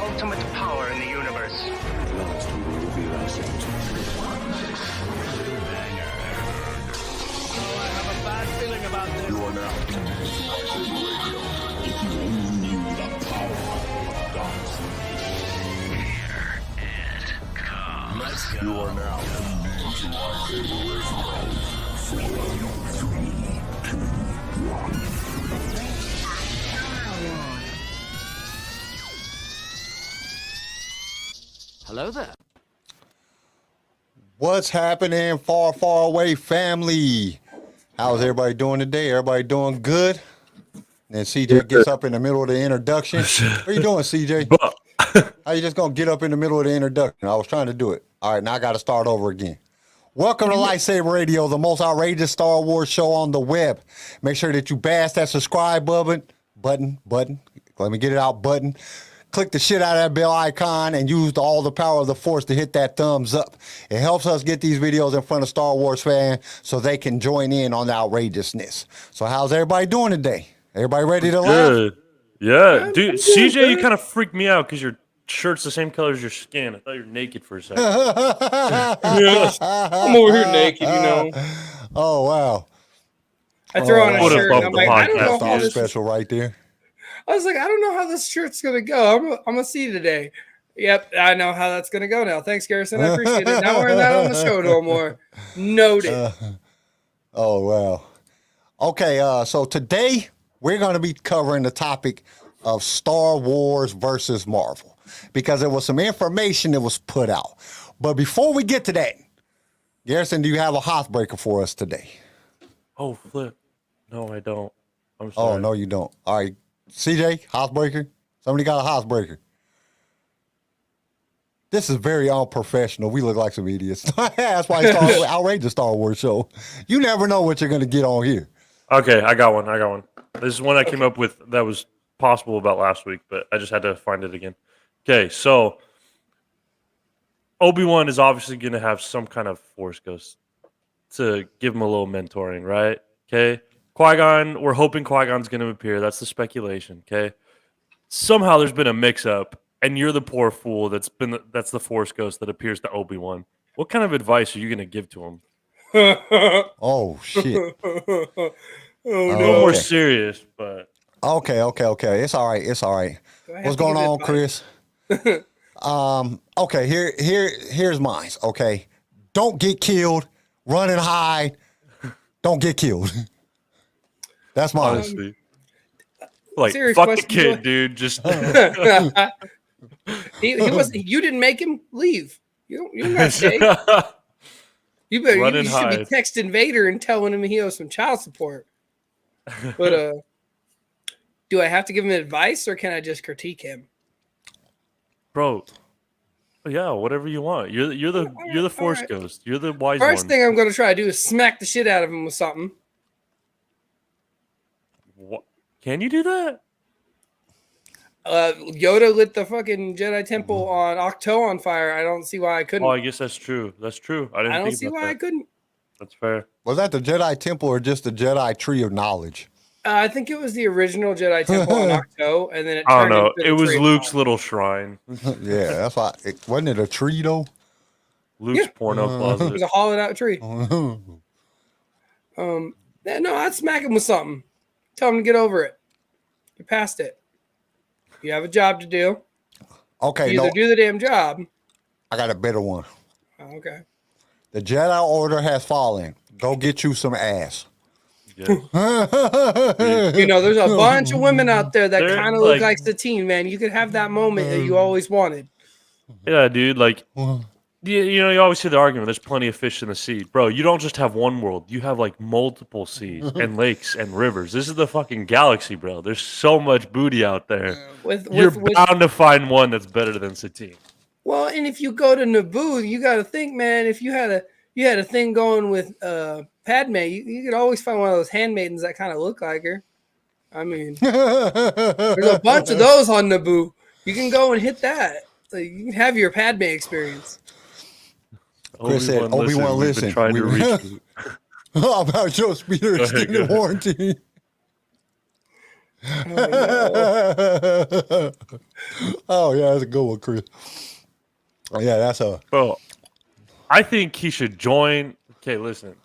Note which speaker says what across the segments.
Speaker 1: ultimate power in the universe.
Speaker 2: Last will be last.
Speaker 3: Oh, I have a bad feeling about this.
Speaker 2: You are now if you only knew the power of darkness.
Speaker 3: Here it comes. Let's go.
Speaker 2: You are now to LightSaber Radio. 4, 3, 2, 1.
Speaker 3: Hello there.
Speaker 4: What's happening, far, far away family? How's everybody doing today? Everybody doing good? And CJ gets up in the middle of the introduction. What are you doing, CJ? How you just gonna get up in the middle of the introduction? I was trying to do it. All right, now I got to start over again. Welcome to LightSaber Radio, the most outrageous Star Wars show on the web. Make sure that you bash that subscribe button. Let me get it out, button. Click the shit out of that bell icon and use all the power of the force to hit that thumbs up. It helps us get these videos in front of Star Wars fans so they can join in on the outrageousness. So how's everybody doing today? Everybody ready to laugh?
Speaker 5: Yeah, dude, CJ, you kind of freaked me out because your shirt's the same color as your skin. I thought you were naked for a second.
Speaker 6: I'm over here naked, you know.
Speaker 4: Oh, wow.
Speaker 6: I throw on a
Speaker 5: Put
Speaker 6: shirt
Speaker 5: up
Speaker 6: and I'm
Speaker 5: the
Speaker 6: like, I don't know
Speaker 5: podcast,
Speaker 6: how
Speaker 4: All
Speaker 6: this.
Speaker 4: special right there.
Speaker 6: I was like, I don't know how this shirt's gonna go. I'm gonna see today. Yep, I know how that's gonna go now. Thanks, Garrison. I appreciate it. Not wearing that on the show no more. Noted.
Speaker 4: Oh, wow. Okay, so today we're going to be covering the topic of Star Wars versus Marvel because there was some information that was put out. But before we get to that, Garrison, do you have a Hothbreaker for us today?
Speaker 5: Oh, flip. No, I don't. I'm sorry.
Speaker 4: Oh, no, you don't. All right. CJ, Hothbreaker? Somebody got a Hothbreaker. This is very unprofessional. We look like some idiots. That's why it's called outrageous Star Wars show. You never know what you're going to get on here.
Speaker 5: Okay, I got one. This is one I came up with that was possible about last week, but I just had to find it again. Okay, so Obi-Wan is obviously going to have some kind of Force Ghost to give him a little mentoring, right? Okay. Qui-Gon, we're hoping Qui-Gon's going to appear. That's the speculation, okay? Somehow there's been a mix-up, and you're the poor fool that's the Force Ghost that appears to Obi-Wan. What kind of advice are you going to give to him?
Speaker 4: Oh, shit.
Speaker 6: Oh
Speaker 5: A
Speaker 6: no.
Speaker 5: little more serious, but...
Speaker 4: Okay. It's all right.
Speaker 6: Do I have
Speaker 4: What's
Speaker 6: to
Speaker 4: going
Speaker 6: give
Speaker 4: on,
Speaker 6: advice?
Speaker 4: Chris? Okay, here's mine. Okay. Don't get killed. Run and hide. Don't get killed. That's mine.
Speaker 5: Honestly. Like,
Speaker 6: serious
Speaker 5: fuck the
Speaker 6: question,
Speaker 5: kid,
Speaker 6: Joy.
Speaker 5: dude. Just...
Speaker 6: he wasn't. You didn't make him leave. You don't got to stay. You better.
Speaker 5: Run
Speaker 6: You
Speaker 5: and
Speaker 6: should be
Speaker 5: hide.
Speaker 6: texting Vader and telling him he owes some child support. But do I have to give him advice or can I just critique him?
Speaker 5: Bro, yeah, whatever you want. You're the Force
Speaker 6: right.
Speaker 5: Ghost. You're the wise
Speaker 6: First
Speaker 5: one.
Speaker 6: thing I'm going to try to do is smack the shit out of him with something.
Speaker 5: What? Can you do that?
Speaker 6: Yoda lit the fucking Jedi Temple on Octo on fire. I don't see why I couldn't.
Speaker 5: Oh, I guess that's true. That's true. I
Speaker 6: I
Speaker 5: didn't
Speaker 6: don't
Speaker 5: think
Speaker 6: see
Speaker 5: about
Speaker 6: why I
Speaker 5: that.
Speaker 6: couldn't.
Speaker 5: That's fair.
Speaker 4: Was that the Jedi Temple or just the Jedi Tree of Knowledge?
Speaker 6: I think it was the original Jedi Temple on Octo, and then it
Speaker 5: I
Speaker 6: turned
Speaker 5: don't know.
Speaker 6: into the
Speaker 5: It was
Speaker 6: Tree of
Speaker 5: Luke's
Speaker 6: Knowledge.
Speaker 5: little shrine.
Speaker 4: Yeah, that's why. Wasn't it a tree, though?
Speaker 5: Luke's
Speaker 6: Yeah.
Speaker 5: porno
Speaker 6: It was
Speaker 5: closet.
Speaker 6: a hollowed out tree.
Speaker 4: Oh,
Speaker 6: Yeah, no, I'd smack him with something. Tell him to get over it. You're past it. You have a job to do.
Speaker 4: okay,
Speaker 6: You either
Speaker 4: no,
Speaker 6: do the damn job.
Speaker 4: I got a better one.
Speaker 6: Oh, okay.
Speaker 4: The Jedi Order has fallen. Go get you some ass.
Speaker 5: Yeah.
Speaker 6: You know, there's a bunch of women out there that
Speaker 5: They're
Speaker 6: kind of look
Speaker 5: like-
Speaker 6: like Satine, man. You could have that moment that you always wanted.
Speaker 5: Yeah, dude. Like, you know, you always hear the argument. There's plenty of fish in the sea, bro. You don't just have one world. You have like multiple seas and lakes and rivers. This is the fucking galaxy, bro. There's so much booty out there. You're
Speaker 6: With
Speaker 5: bound to find one that's better than Satine.
Speaker 6: well, and if you go to Naboo, you got to think, man. If you had a thing going with Padme, you could always find one of those handmaidens that kind of look like her. I mean, there's a bunch of those on Naboo. You can go and hit that. So you can have your Padme experience.
Speaker 4: Chris said, Obi-Wan,
Speaker 5: We've been
Speaker 4: listen.
Speaker 5: trying to
Speaker 4: We-
Speaker 5: reach.
Speaker 4: How about your speeder
Speaker 5: ahead,
Speaker 4: extended
Speaker 5: go ahead.
Speaker 4: warranty? Oh yeah, that's a good one, Chris. Oh, yeah, that's a.
Speaker 5: Bro, I think he should join. Okay, listen.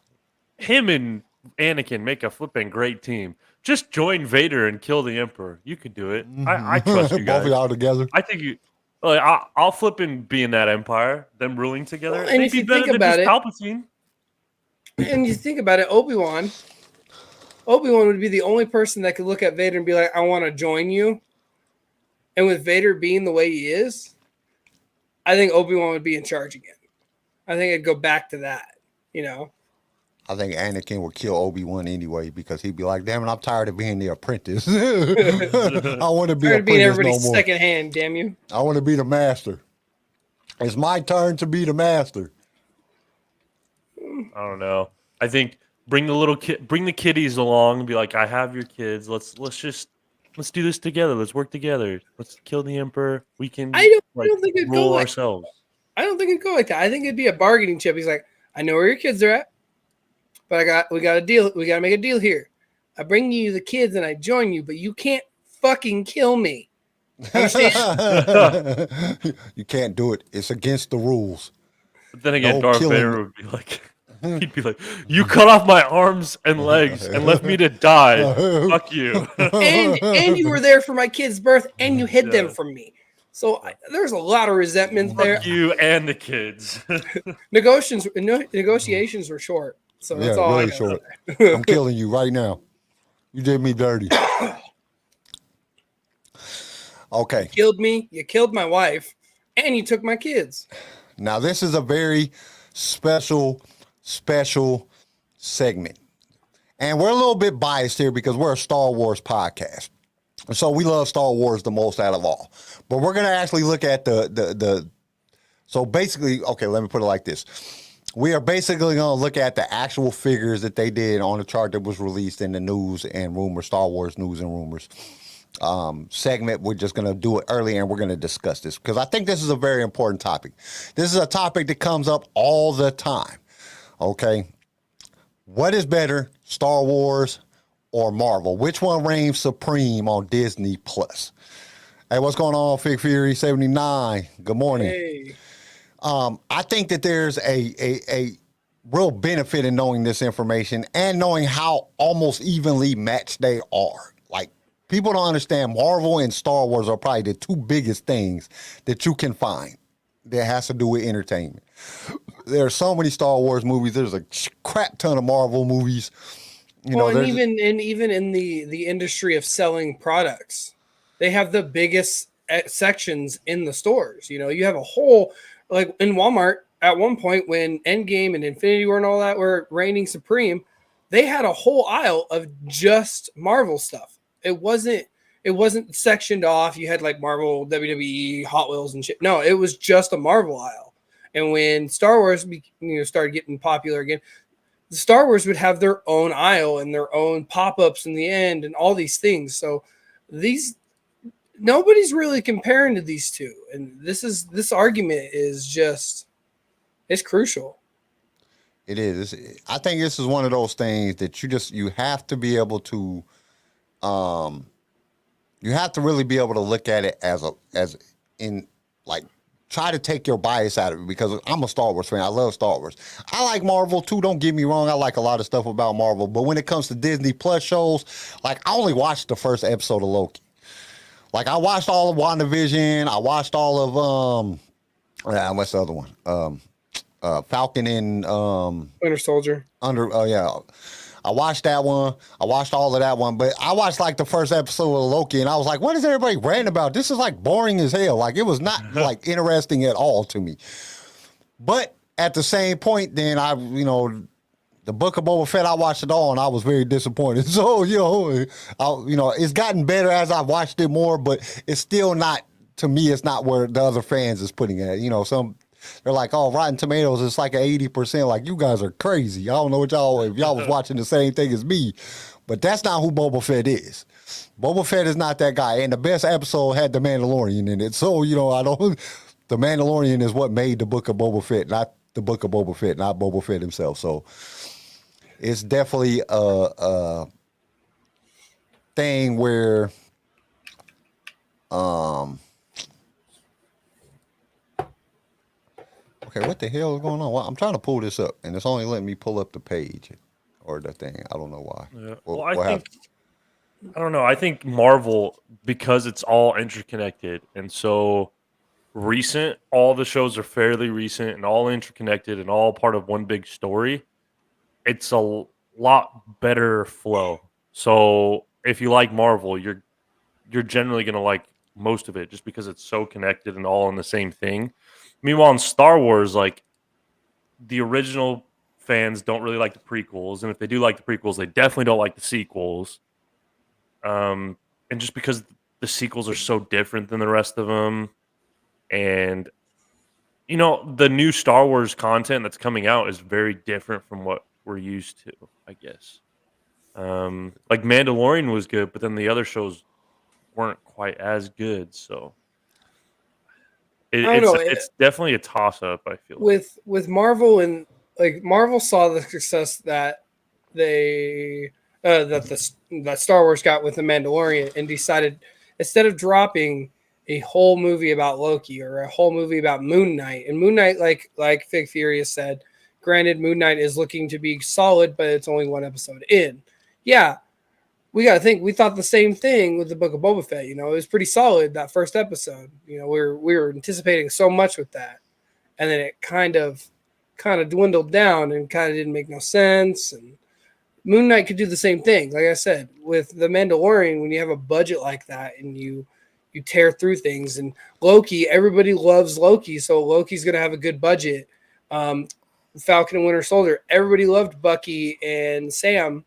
Speaker 5: Him and Anakin make a flipping great team. Just join Vader and kill the Emperor. You can do it. I trust you guys.
Speaker 4: Both of y'all together.
Speaker 5: I think you. Like, I'll flipping be in that Empire. Them ruling together.
Speaker 6: Well, and
Speaker 5: They'd
Speaker 6: if
Speaker 5: be
Speaker 6: you
Speaker 5: better
Speaker 6: think
Speaker 5: than
Speaker 6: about
Speaker 5: just
Speaker 6: it-
Speaker 5: Palpatine.
Speaker 6: And you think about it, Obi-Wan would be the only person that could look at Vader and be like, I want to join you. And with Vader being the way he is, I think Obi-Wan would be in charge again. I think it'd go back to that, you know?
Speaker 4: I think Anakin would kill Obi-Wan anyway because he'd be like, damn it, I'm tired of being the apprentice. I want to be
Speaker 6: Tired of being
Speaker 4: apprentice
Speaker 6: everybody's
Speaker 4: no more.
Speaker 6: second hand, damn you.
Speaker 4: I want to be the master. It's my turn to be the master.
Speaker 5: I don't know. I think bring the kiddies along and be like, I have your kids. Let's do this together. Let's work together. Let's kill the Emperor. We can
Speaker 6: I don't think it'd go
Speaker 5: rule
Speaker 6: like
Speaker 5: ourselves.
Speaker 6: I don't think it'd go like that. I think it'd be a bargaining chip. He's like, I know where your kids are at, but we got a deal. We got to make a deal here. I bring you the kids and I join you, but you can't fucking kill me. Understand?
Speaker 4: You can't do it. It's against the rules.
Speaker 5: But then again,
Speaker 4: No
Speaker 5: Darth
Speaker 4: killing.
Speaker 5: Vader would be like, he'd be like, you cut off my arms and legs and left me to die. Fuck you.
Speaker 6: and you were there for my kid's birth and you hid them
Speaker 5: Yeah.
Speaker 6: from me. So there's a lot of resentment there.
Speaker 5: Fuck you and the kids.
Speaker 6: Negotiations were short. So that's all
Speaker 4: really
Speaker 6: I got.
Speaker 4: short. I'm killing you right now. You did me dirty. Okay.
Speaker 6: Killed me, you killed my wife, and you took my kids.
Speaker 4: Now this is a very special segment. And we're a little bit biased here because we're a Star Wars podcast. So we love Star Wars the most out of all. But we're going to actually look at so basically, okay, let me put it like this. We are basically going to look at the actual figures that they did on the chart that was released in the news and rumors, Star Wars news and rumors segment. We're just going to do it early and we're going to discuss this because I think this is a very important topic. This is a topic that comes up all the time. Okay. What is better, Star Wars or Marvel? Which one reigns supreme on Disney Plus? Hey, what's going on, Fig Fury 79? Good morning.
Speaker 6: Hey.
Speaker 4: I think that there's a real benefit in knowing this information and knowing how almost evenly matched they are. Like, people don't understand Marvel and Star Wars are probably the two biggest things that you can find that has to do with entertainment. There are so many Star Wars movies. There's a crap ton of Marvel movies.
Speaker 6: And even in the industry of selling products, they have the biggest sections in the stores. You know, you have a whole, like in Walmart at one point when Endgame and Infinity War and all that were reigning supreme, they had a whole aisle of just Marvel stuff. It wasn't sectioned off. You had like Marvel, WWE, Hot Wheels and shit. No, it was just a Marvel aisle. And when Star Wars started getting popular again, the Star Wars would have their own aisle and their own pop-ups in the end and all these things. So nobody's really comparing to these two. And this argument is just, it's crucial.
Speaker 4: It is. I think this is one of those things that you have to be able to, you have to really be able to look at it try to take your bias out of it because I'm a Star Wars fan. I love Star Wars. I like Marvel too. Don't get me wrong. I like a lot of stuff about Marvel. But when it comes to Disney Plus shows, like I only watched the first episode of Loki. Like I watched all of WandaVision. I watched all of what's the other one? Falcon and
Speaker 6: Winter Soldier.
Speaker 4: I watched that one. I watched all of that one, but I watched like the first episode of Loki and I was like, what is everybody ranting about? This is like boring as hell. Like it was not like interesting at all to me. But at the same point, then the Book of Boba Fett, I watched it all and I was very disappointed. So, it's gotten better as I've watched it more, but it's still not, to me, it's not where the other fans is putting it. They're like, oh, Rotten Tomatoes, it's like 80%. Like, you guys are crazy. I don't know if y'all was watching the same thing as me, but that's not who Boba Fett is. Boba Fett is not that guy. And the best episode had the Mandalorian in it. So, the Mandalorian is what made the Book of Boba Fett, not the Book of Boba Fett, not Boba Fett himself. So, it's definitely a thing where Okay, what the hell is going on? Well, I'm trying to pull this up, and it's only letting me pull up the page or the thing. I don't know why.
Speaker 5: Yeah.
Speaker 4: We'll
Speaker 5: I
Speaker 4: have-
Speaker 5: think I don't know. I think Marvel, because it's all interconnected and so recent, all the shows are fairly recent and all interconnected and all part of one big story. It's a lot better flow. So if you like Marvel, you're generally gonna like most of it just because it's so connected and all in the same thing. Meanwhile, in Star Wars, like the original fans don't really like the prequels, and if they do like the prequels, they definitely don't like the sequels. And just because the sequels are so different than the rest of them, and the new Star Wars content that's coming out is very different from what we're used to, I guess. Like Mandalorian was good, but then the other shows weren't quite as good. So
Speaker 6: I don't know.
Speaker 5: it's definitely a toss up. I feel like.
Speaker 6: With Marvel, and like Marvel saw the success that they that Star Wars got with the Mandalorian, and decided, instead of dropping a whole movie about Loki or a whole movie about Moon Knight, and Moon Knight, like Fig Furious said, granted, Moon Knight is looking to be solid, but it's only one episode in. Yeah, we got to think. We thought the same thing with the Book of Boba Fett. It was pretty solid, that first episode. We were anticipating so much with that, and then it kind of dwindled down and kind of didn't make no sense. And Moon Knight could do the same thing. Like I said, with the Mandalorian, when you have a budget like that and you tear through things, and Loki, everybody loves Loki, so Loki's going to have a good budget. Falcon and Winter Soldier, everybody loved Bucky and Sam.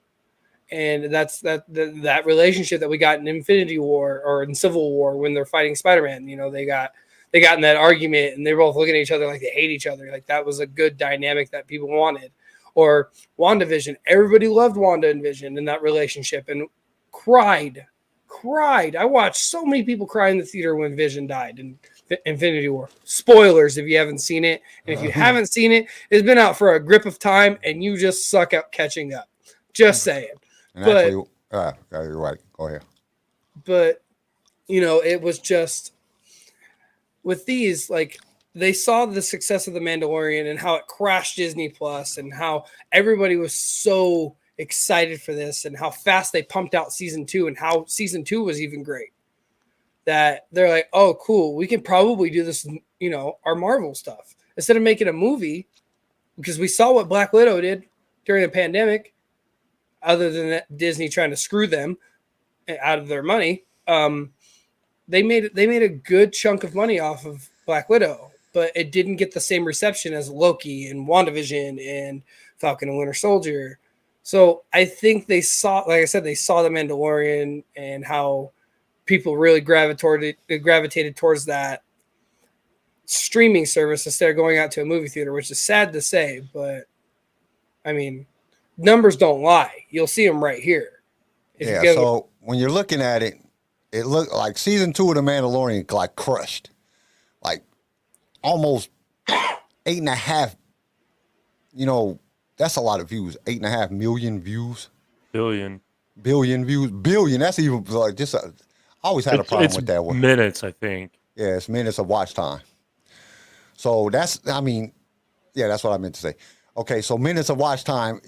Speaker 6: And that's that relationship that we got in Infinity War or in Civil War when they're fighting Spider-Man. They got in that argument and they're both looking at each other like they hate each other. Like that was a good dynamic that people wanted. Or WandaVision, everybody loved Wanda and Vision in that relationship and cried. I watched so many people cry in the theater when Vision died in Infinity War. Spoilers if you haven't seen it. And if you haven't seen it, it's been out for a grip of time and you just suck at catching up. Just saying.
Speaker 4: And actually, you're right. Go ahead.
Speaker 6: But, it was just with these, like, they saw the success of The Mandalorian and how it crashed Disney Plus and how everybody was so excited for this and how fast they pumped out season 2 and how season 2 was even great. That they're like, oh, cool. We can probably do this, our Marvel stuff instead of making a movie, because we saw what Black Widow did during the pandemic. Other than that, Disney trying to screw them out of their money, they made a good chunk of money off of Black Widow, but it didn't get the same reception as Loki and WandaVision and Falcon and Winter Soldier. So I think they saw, like I said, they saw The Mandalorian and how people really gravitated towards that streaming service instead of going out to a movie theater, which is sad to say, but I mean, numbers don't lie. You'll see them right here.
Speaker 4: So when you're looking at it, it looked like season 2 of The Mandalorian like crushed, like almost 8.5. That's a lot of views. 8.5 million views.
Speaker 5: Billion
Speaker 4: views. Billion. That's even like just. I always had a problem with that one.
Speaker 5: Minutes, I think.
Speaker 4: Yeah, it's minutes of watch time. So that's what I meant to say. Okay, so minutes of watch time,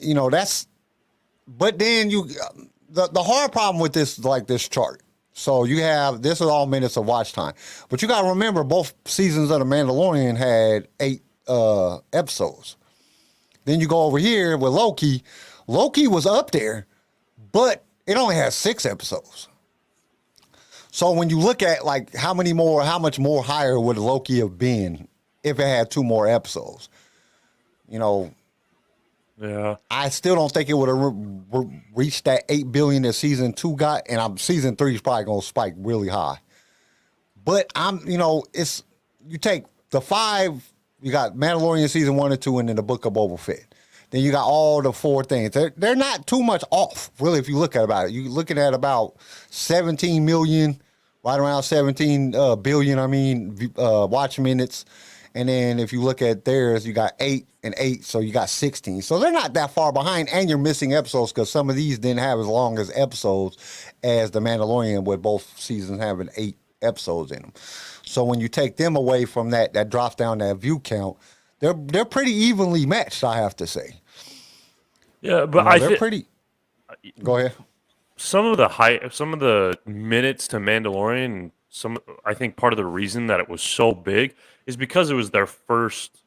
Speaker 4: but then the hard problem with this, like this chart. So you have, this is all minutes of watch time, but you got to remember both seasons of The Mandalorian had 8 episodes. Then you go over here with Loki. Loki was up there, but it only has 6 episodes. So when you look at like how much more higher would Loki have been if it had 2 more episodes?
Speaker 6: Yeah.
Speaker 4: I still don't think it would have reached that 8 billion that season 2 got, and season 3 is probably gonna spike really high. But it's, you take the 5, you got Mandalorian season 1 and 2, and then the Book of Boba Fett. Then you got all the 4 things. They're not too much off, really, if you look at about it. You're looking at about 17 million, right around 17 billion. Watch minutes. And then if you look at theirs, you got 8 and 8, so you got 16. So they're not that far behind, and you're missing episodes because some of these didn't have as long as episodes as The Mandalorian, with both seasons having 8 episodes in them. So when you take them away from that drops down that view count. They're pretty evenly matched, I have to say.
Speaker 5: Yeah, but
Speaker 4: they're pretty. Go ahead.
Speaker 5: Some of the minutes to Mandalorian, I think part of the reason that it was so big is because it was their first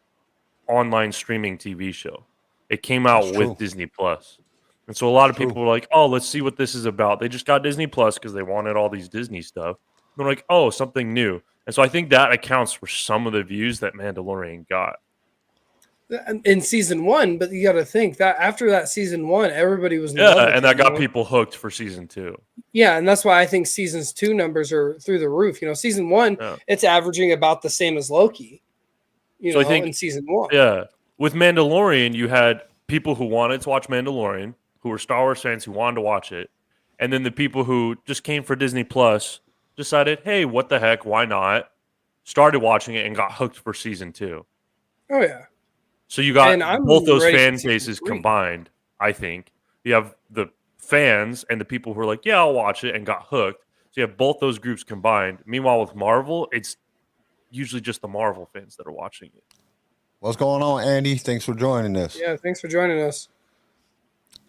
Speaker 5: online streaming TV show. It came out with Disney Plus. And so a lot of people were like, "Oh, let's see what this is about." They just got Disney Plus because they wanted all these Disney stuff. They're like, "Oh, something new." And so I think that accounts for some of the views that Mandalorian got.
Speaker 6: In season 1, but you got to think that after that season 1, everybody was
Speaker 5: and that got people hooked for season 2.
Speaker 6: Yeah, and that's why I think seasons 2 numbers are through the roof. Season 1, it's averaging about the same as Loki. I think in season 1.
Speaker 5: Yeah, with Mandalorian, you had people who wanted to watch Mandalorian, who were Star Wars fans who wanted to watch it, and then the people who just came for Disney Plus decided, "Hey, what the heck? Why not?" Started watching it and got hooked for season 2.
Speaker 6: Oh yeah.
Speaker 5: So you got both those fan bases combined, I think. You have the fans and the people who are like, yeah, I'll watch it, and got hooked. So you have both those groups combined. Meanwhile, with Marvel, it's usually just the Marvel fans that are watching it.
Speaker 4: What's going on, Andy? Thanks for joining us.
Speaker 6: Yeah, thanks for joining us.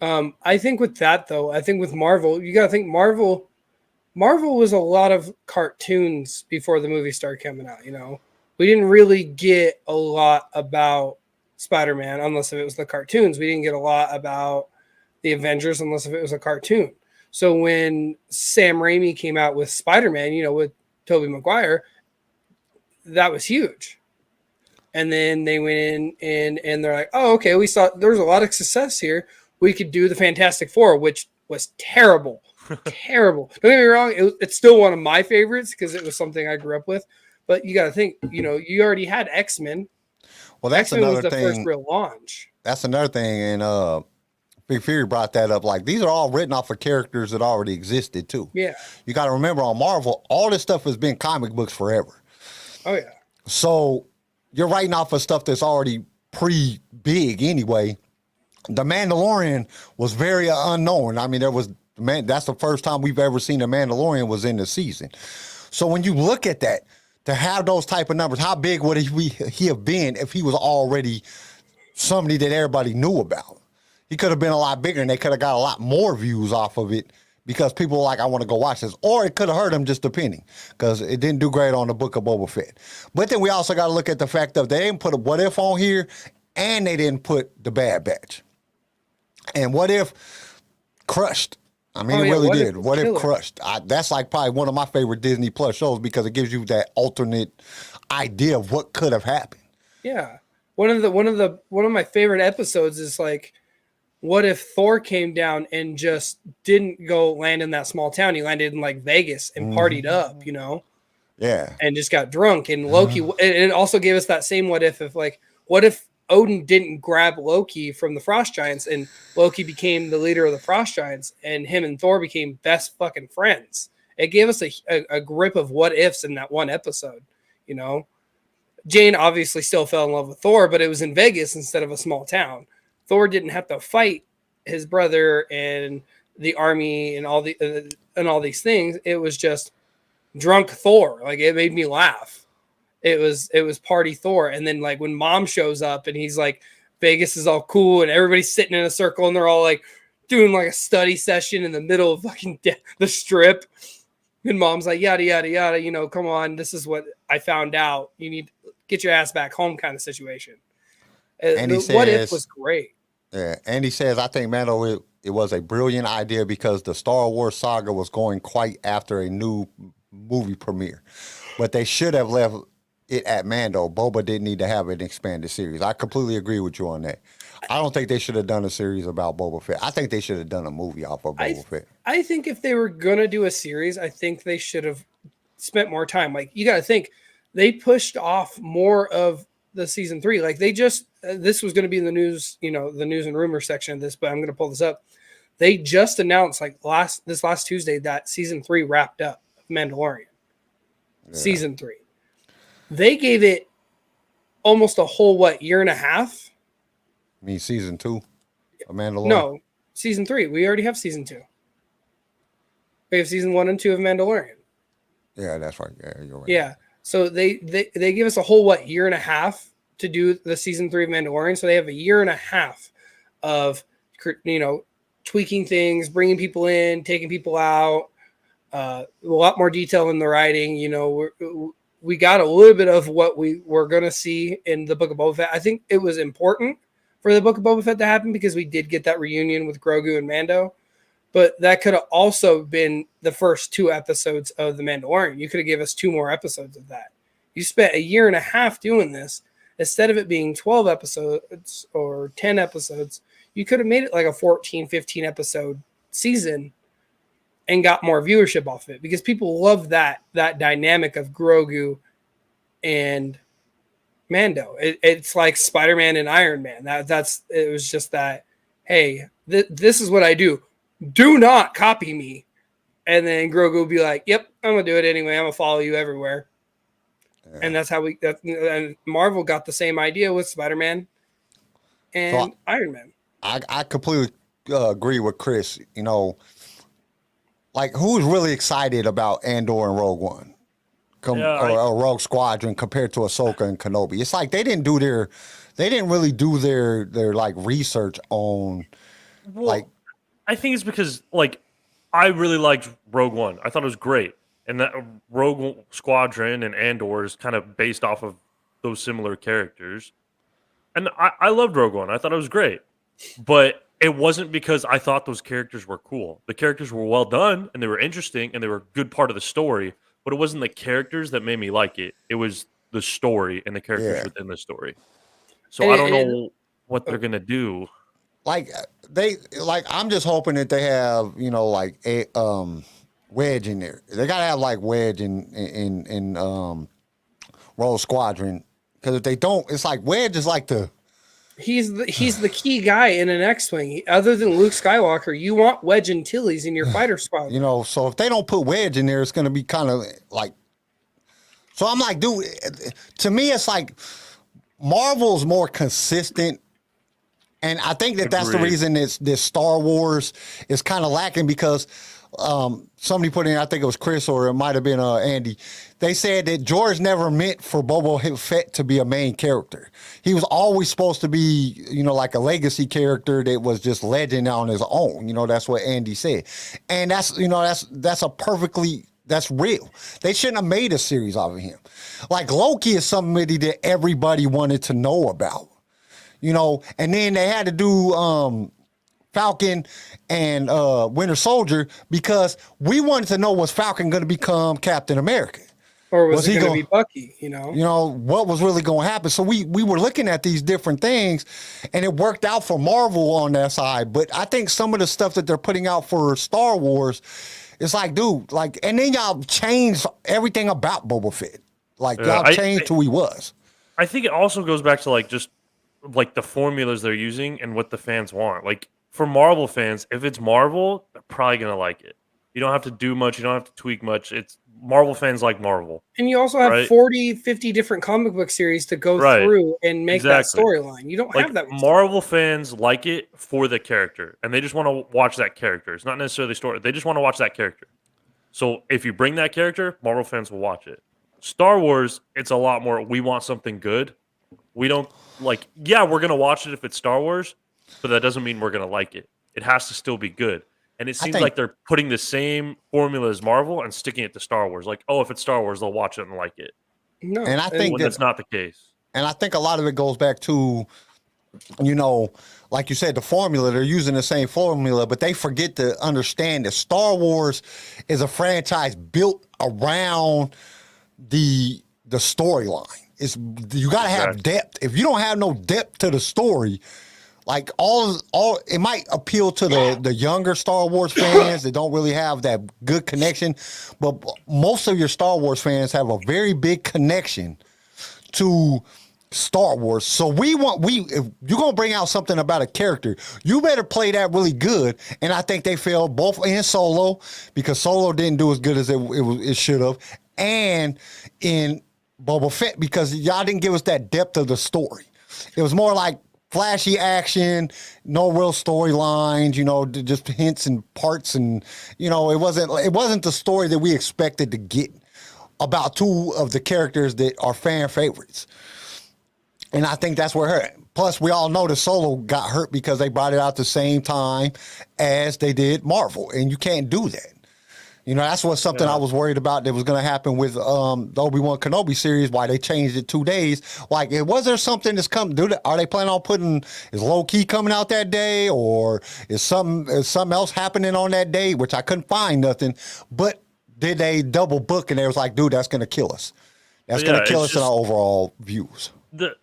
Speaker 6: I think with that, though, with Marvel, you got to think Marvel was a lot of cartoons before the movie started coming out, We didn't really get a lot about Spider-Man unless it was the cartoons. We didn't get a lot about the Avengers unless if it was a cartoon. So when Sam Raimi came out with Spider-Man, with Tobey Maguire, that was huge. And then they went in and they're like, oh, okay, we saw there's a lot of success here. We could do the Fantastic Four, which was terrible. Terrible. Don't get me wrong. It's still one of my favorites because it was something I grew up with. But you got to think, you already had X-Men.
Speaker 4: Well, that's
Speaker 6: X-Men
Speaker 4: another
Speaker 6: was the
Speaker 4: thing.
Speaker 6: first real launch.
Speaker 4: That's another thing, and Big Fury brought that up. Like, these are all written off of characters that already existed too.
Speaker 6: Yeah.
Speaker 4: You got to remember, on Marvel, all this stuff has been comic books forever.
Speaker 6: Oh yeah.
Speaker 4: So you're writing off of stuff that's already pre-big anyway. The Mandalorian was very unknown. I mean, that's the first time we've ever seen the Mandalorian was in the season. So when you look at that, to have those type of numbers, how big would he have been if he was already somebody that everybody knew about? He could have been a lot bigger, and they could have got a lot more views off of it because people were like, I want to go watch this. Or it could have hurt him, just depending, because it didn't do great on the Book of Boba Fett. But then we also got to look at the fact that they didn't put a What If on here, and they didn't put the Bad Batch. And What If crushed. I mean, it really did. What If crushed. That's like probably one of my favorite Disney Plus shows because it gives you that alternate idea of what could have happened.
Speaker 6: Yeah, one of my favorite episodes is like, what if Thor came down and just didn't go land in that small town? He landed in like Vegas and partied up,
Speaker 4: Yeah,
Speaker 6: and just got drunk. And Loki, and it also gave us that same what if Odin didn't grab Loki from the Frost Giants and Loki became the leader of the Frost Giants and him and Thor became best fucking friends. It gave us a grip of what ifs in that one episode, Jane obviously still fell in love with Thor, but it was in Vegas instead of a small town. Thor didn't have to fight his brother and the army and all these things. It was just drunk Thor. Like, it made me laugh. It was party Thor. And then like when Mom shows up and he's like, Vegas is all cool and everybody's sitting in a circle and they're all like doing like a study session in the middle of fucking the strip. And Mom's like, yada, yada, yada, come on. This is what I found out. You need to get your ass back home kind of situation. And What If was great.
Speaker 4: Yeah. Andy says, I think, Mando, it was a brilliant idea because the Star Wars saga was going quite after a new movie premiere. But they should have left it at Mando. Boba didn't need to have an expanded series. I completely agree with you on that. I don't think they should have done a series about Boba Fett. I think they should have done a movie off of Boba Fett.
Speaker 6: I think if they were going to do a series, I think they should have spent more time. Like, you got to think, they pushed off more of the season 3. Like, they just, this was going to be in the news, the news and rumor section of this, but I'm going to pull this up. They just announced like this last Tuesday that season 3 wrapped up Mandalorian. Yeah. Season 3. They gave it almost a whole, year and a half?
Speaker 4: You mean season 2 of Mandalorian?
Speaker 6: No, season 3. We already have season 2. We have season 1 and 2 of Mandalorian.
Speaker 4: Yeah, that's right. Yeah, you're right.
Speaker 6: Yeah. So they give us a whole year and a half to do the season 3 of Mandalorian. So they have a year and a half of tweaking things, bringing people in, taking people out. A lot more detail in the writing. We got a little bit of what we were going to see in the Book of Boba Fett. I think it was important for the Book of Boba Fett to happen because we did get that reunion with Grogu and Mando. But that could have also been the first 2 episodes of The Mandalorian. You could have given us 2 more episodes of that. You spent a year and a half doing this. Instead of it being 12 episodes or 10 episodes, you could have made it like a 14, 15 episode season and got more viewership off of it because people love that dynamic of Grogu and Mando. It's like Spider-Man and Iron Man. It was just that, hey, this is what I do. Do not copy me. And then Grogu will be like, yep, I'm going to do it anyway. I'm going to follow you everywhere. Yeah. And that's how and Marvel got the same idea with Spider-Man and Iron Man.
Speaker 4: I completely agree with Chris. Like, who's really excited about Andor and Rogue One? Or Rogue Squadron compared to Ahsoka and Kenobi? It's like they didn't really do their like research on
Speaker 5: I think it's because I really liked Rogue One. I thought it was great. And that Rogue Squadron and Andor is kind of based off of those similar characters. And I loved Rogue One. I thought it was great. But it wasn't because I thought those characters were cool. The characters were well done, and they were interesting, and they were a good part of the story. But it wasn't the characters that made me like it. It was the story and the characters within the story. So I don't know what they're going to do.
Speaker 4: I'm just hoping that they have, Wedge in there. They gotta have like Wedge in Rogue Squadron, because if they don't, it's like Wedge is like
Speaker 6: he's the key guy in an X-wing. Other than Luke Skywalker, you want Wedge Antilles in your fighter squad.
Speaker 4: So if they don't put Wedge in there, it's gonna be kind of like. So I'm like, dude, to me, it's like Marvel's more consistent. And I think that's the reason this Star Wars is kind of lacking, because somebody put in, I think it was Chris or it might have been Andy, they said that George never meant for Boba Fett to be a main character. He was always supposed to be, like a legacy character that was just legend on his own. That's what Andy said. And that's real. They shouldn't have made a series out of him. Like Loki is somebody that everybody wanted to know about. And then they had to do Falcon and Winter Soldier because we wanted to know, was Falcon going to become Captain America?
Speaker 6: Or was he going to be Bucky,
Speaker 4: what was really going to happen? So we were looking at these different things, and it worked out for Marvel on that side. But I think some of the stuff that they're putting out for Star Wars, it's like, dude, and then y'all changed everything about Boba Fett. Y'all changed who he was.
Speaker 5: I think it also goes back to the formulas they're using and what the fans want. For Marvel fans, if it's Marvel, they're probably going to like it. You don't have to do much. You don't have to tweak much. It's Marvel fans like Marvel.
Speaker 6: And you also have 40, 50 different comic book series to go through and make that storyline. You don't have that.
Speaker 5: Marvel fans like it for the character, and they just want to watch that character. It's not necessarily the story. They just want to watch that character. So if you bring that character, Marvel fans will watch it. Star Wars, it's a lot more, we want something good. We don't we're going to watch it if it's Star Wars, but that doesn't mean we're going to like it. It has to still be good. And it seems like they're putting the same formula as Marvel and sticking it to Star Wars. If it's Star Wars, they'll watch it and like it.
Speaker 6: No,
Speaker 4: and I think
Speaker 5: that's not the case.
Speaker 4: And I think a lot of it goes back to, like you said, the formula. They're using the same formula, but they forget to understand that Star Wars is a franchise built around the storyline. You got to have depth. If you don't have no depth to the story, it might appeal to the younger Star Wars fans that don't really have that good connection, but most of your Star Wars fans have a very big connection to Star Wars. So if you're going to bring out something about a character, you better play that really good. And I think they failed both in Solo, because Solo didn't do as good as it should have, and in Boba Fett, because y'all didn't give us that depth of the story. It was more like flashy action, no real storylines, just hints and parts, and it wasn't the story that we expected to get. about two of the characters that are fan favorites. And I think that's where hurt. Plus, we all know the Solo got hurt because they brought it out the same time as they did Marvel, and you can't do that. You know, that's what's something I was worried about that was going to happen with the Obi-Wan Kenobi series, why they changed it 2 days. Like, was there something that's coming? Are they planning on putting, is low-key coming out that day, or is something else happening on that day, which I couldn't find nothing. But did they double book, and they was like, dude, that's going to kill us. That's going to kill us in our overall views.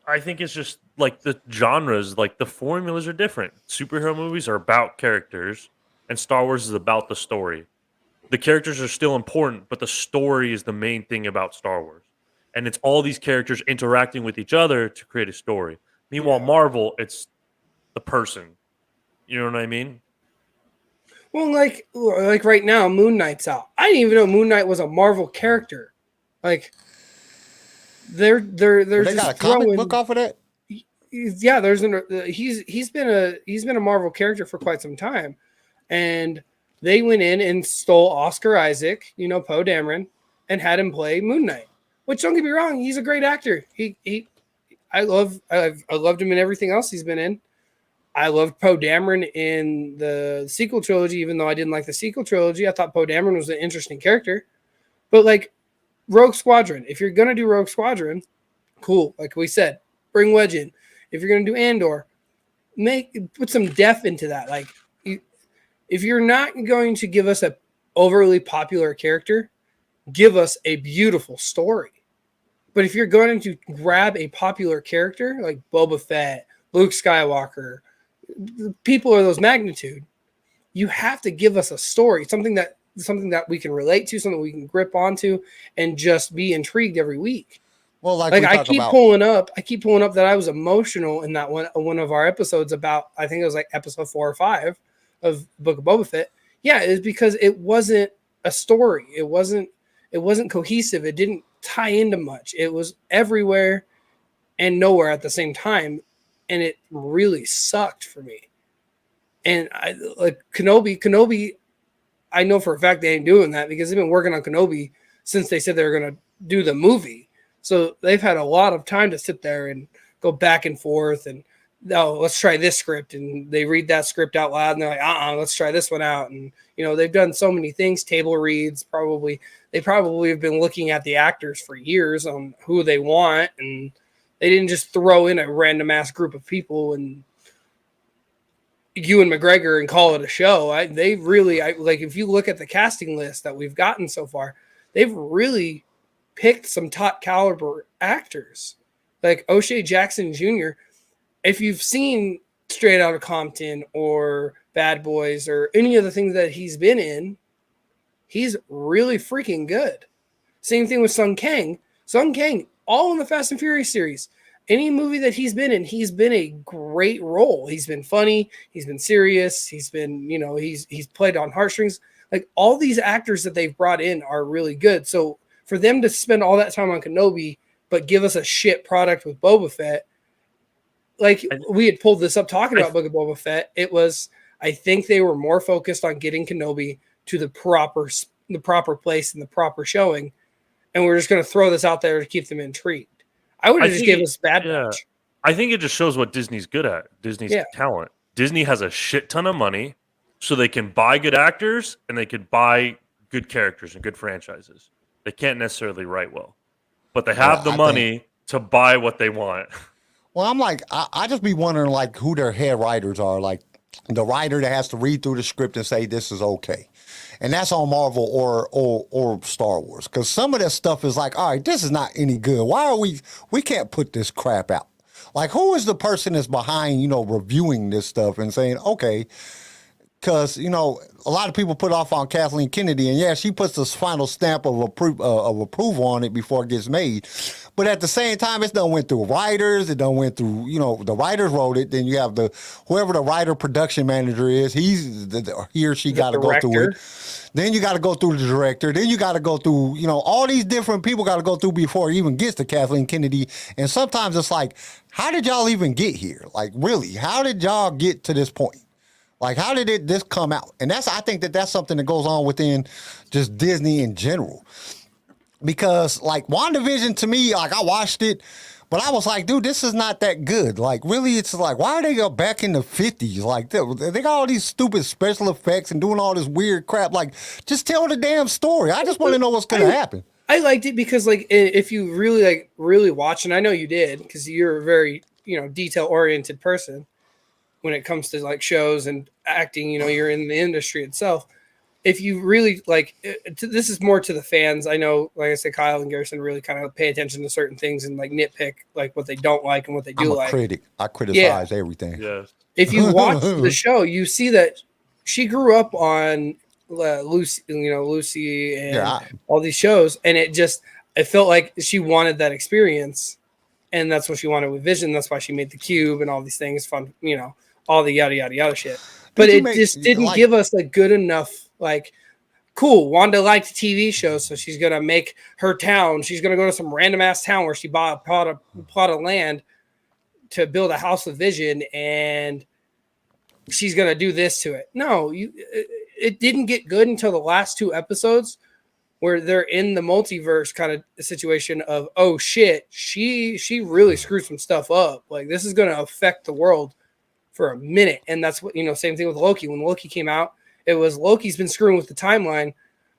Speaker 5: I think it's just like the genres, like the formulas are different. Superhero movies are about characters, and Star Wars is about the story. The characters are still important, but the story is the main thing about Star Wars. And it's all these characters interacting with each other to create a story. Meanwhile, Marvel, it's the person. You know what I mean?
Speaker 6: Well, like right now, Moon Knight's out. I didn't even know Moon Knight was a Marvel character. Like, they're
Speaker 4: They
Speaker 6: just
Speaker 4: got a comic book off of that?
Speaker 6: Yeah, he's been a Marvel character for quite some time, and they went in and stole Oscar Isaac, Poe Dameron, and had him play Moon Knight. Which, don't get me wrong, he's a great actor. I've loved him in everything else he's been in. I loved Poe Dameron in the sequel trilogy, even though I didn't like the sequel trilogy. I thought Poe Dameron was an interesting character. But like Rogue Squadron, if you're gonna do Rogue Squadron, cool. Like we said, bring Wedge in. If you're gonna do Andor, put some depth into that. Like, if you're not going to give us a overly popular character, give us a beautiful story. But if you're going to grab a popular character like Boba Fett, Luke Skywalker, people of those magnitude, you have to give us a story, something that we can relate to, something we can grip onto, and just be intrigued every week.
Speaker 4: Well, like
Speaker 6: I keep pulling up that I was emotional in that one of our episodes about, I think it was like episode 4 or 5 of Book of Boba Fett. Yeah, it's because it wasn't a story. It wasn't cohesive. It didn't tie into much. It was everywhere and nowhere at the same time, and it really sucked for me. And I like Kenobi. I know for a fact they ain't doing that because they've been working on Kenobi since they said they were going to do the movie. So they've had a lot of time to sit there and go back and forth and, let's try this script. And they read that script out loud and they're like, let's try this one out. And, they've done so many things, table reads, they probably have been looking at the actors for years on who they want. And they didn't just throw in a random ass group of people and Ewan McGregor and call it a show. If you look at the casting list that we've gotten so far, they've really picked some top caliber actors like O'Shea Jackson Jr. If you've seen Straight Outta Compton or Bad Boys or any of the things that he's been in, he's really freaking good. Same thing with Sung Kang. Sung Kang, all in the Fast and Furious series. Any movie that he's been in, he's been a great role. He's been funny. He's been serious. He's been, he's played on heartstrings. Like, all these actors that they've brought in are really good. So for them to spend all that time on Kenobi, but give us a shit product with Boba Fett, like we had pulled this up talking about Book of Boba Fett, it was, I think they were more focused on getting Kenobi to the proper place and the proper showing. And we're just going to throw this out there to keep them intrigued. I would have just given us Bad Batch.
Speaker 5: I think it just shows what Disney's good at. Disney's talent. Disney has a shit ton of money, so they can buy good actors and they can buy good characters and good franchises. They can't necessarily write well, but they have the money to buy what they want.
Speaker 4: Well, I'm like, I just be wondering like who their head writers are. Like the writer that has to read through the script and say this is okay. And that's on Marvel or Star Wars. Because some of that stuff is like, all right, this is not any good. Why are we can't put this crap out? Like, who is the person that's behind, reviewing this stuff and saying, okay, because, a lot of people put off on Kathleen Kennedy, and she puts this final stamp of approval on it before it gets made. But at the same time, it's done went through writers. It done went through, the writers wrote it. Then you have whoever the writer production manager is, he or she got to go through it. Then you got to go through the director. Then you got to go through, all these different people got to go through before it even gets to Kathleen Kennedy. And sometimes it's like, how did y'all even get here? Like, really, how did y'all get to this point? Like, how did this come out? And I think that's something that goes on within just Disney in general. because like WandaVision to me, like I watched it, but I was like, dude, this is not that good. Like, really, it's like, why are they go back in the 50s? Like, they got all these stupid special effects and doing all this weird crap. Like, just tell the damn story. I just want to know what's going to happen.
Speaker 6: I liked it because, like, if you really watch, and I know you did because you're a very, detail oriented person when it comes to like shows and acting. You're in the industry itself. If you really this is more to the fans. I know, like I said, Kyle and Garrison really kind of pay attention to certain things and like nitpick like what they don't like and what they do like.
Speaker 4: I'm a critic. I criticize everything.
Speaker 5: Yes.
Speaker 6: If you watch the show, you see that she grew up on Lucy, Lucy and all these shows, and it felt like she wanted that experience, and that's what she wanted with Vision. That's why she made the cube and all these things fun, all the yada yada yada shit. But it just didn't give us a good enough. Like, cool, Wanda liked TV shows, so she's gonna make her town. She's gonna go to some random ass town where she bought a plot of land to build a house of Vision, and she's gonna do this to it. No, it didn't get good until the last 2 episodes, where they're in the multiverse kind of situation of, oh shit, she really screwed some stuff up. Like, this is gonna affect the world for a minute, and that's what Same thing with Loki. When Loki came out, it was Loki's been screwing with the timeline.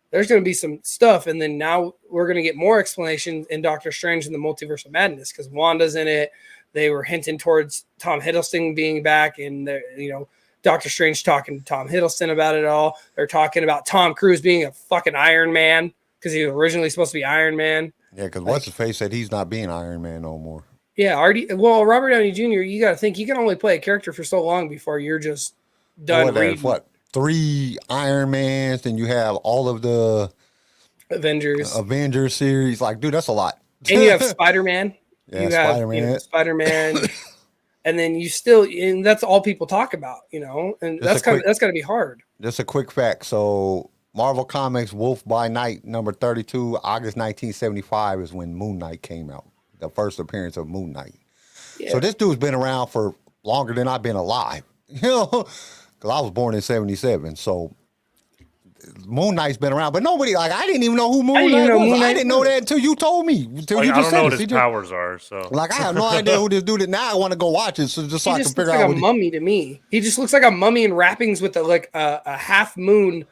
Speaker 6: There's going to be some stuff, and then now we're going to get more explanation in Doctor Strange and the Multiverse of Madness because Wanda's in it. They were hinting towards Tom Hiddleston being back, and Doctor Strange talking to Tom Hiddleston about it all. They're talking about Tom Cruise being a fucking Iron Man because he was originally supposed to be Iron Man.
Speaker 4: Yeah, because what's his face said he's not being Iron Man no more.
Speaker 6: Yeah, Robert Downey Jr., you got to think you can only play a character for so long before you're just done reading.
Speaker 4: What? 3 Iron Mans, then you have all of the Avengers series. Like, dude, that's a lot.
Speaker 6: And you have Spider-Man.
Speaker 4: Yeah, Spider-Man.
Speaker 6: Spider-Man. And then and that's all people talk about, and that's got to be hard.
Speaker 4: Just a quick fact. So Marvel Comics Wolf by Night number 32, August 1975 is when Moon Knight came out. The first appearance of Moon Knight. Yeah. So this dude's been around for longer than I've been alive. Because I was born in 77. So Moon Knight's been around. But nobody, I didn't even know who Moon Knight was. I didn't know that until you told me. Until you just
Speaker 5: I don't know what his powers are. So
Speaker 4: I have no idea who this dude is. Now I want to go watch it so I can figure out.
Speaker 6: He just looks like a mummy to me. He just looks like a mummy in wrappings with a half moon,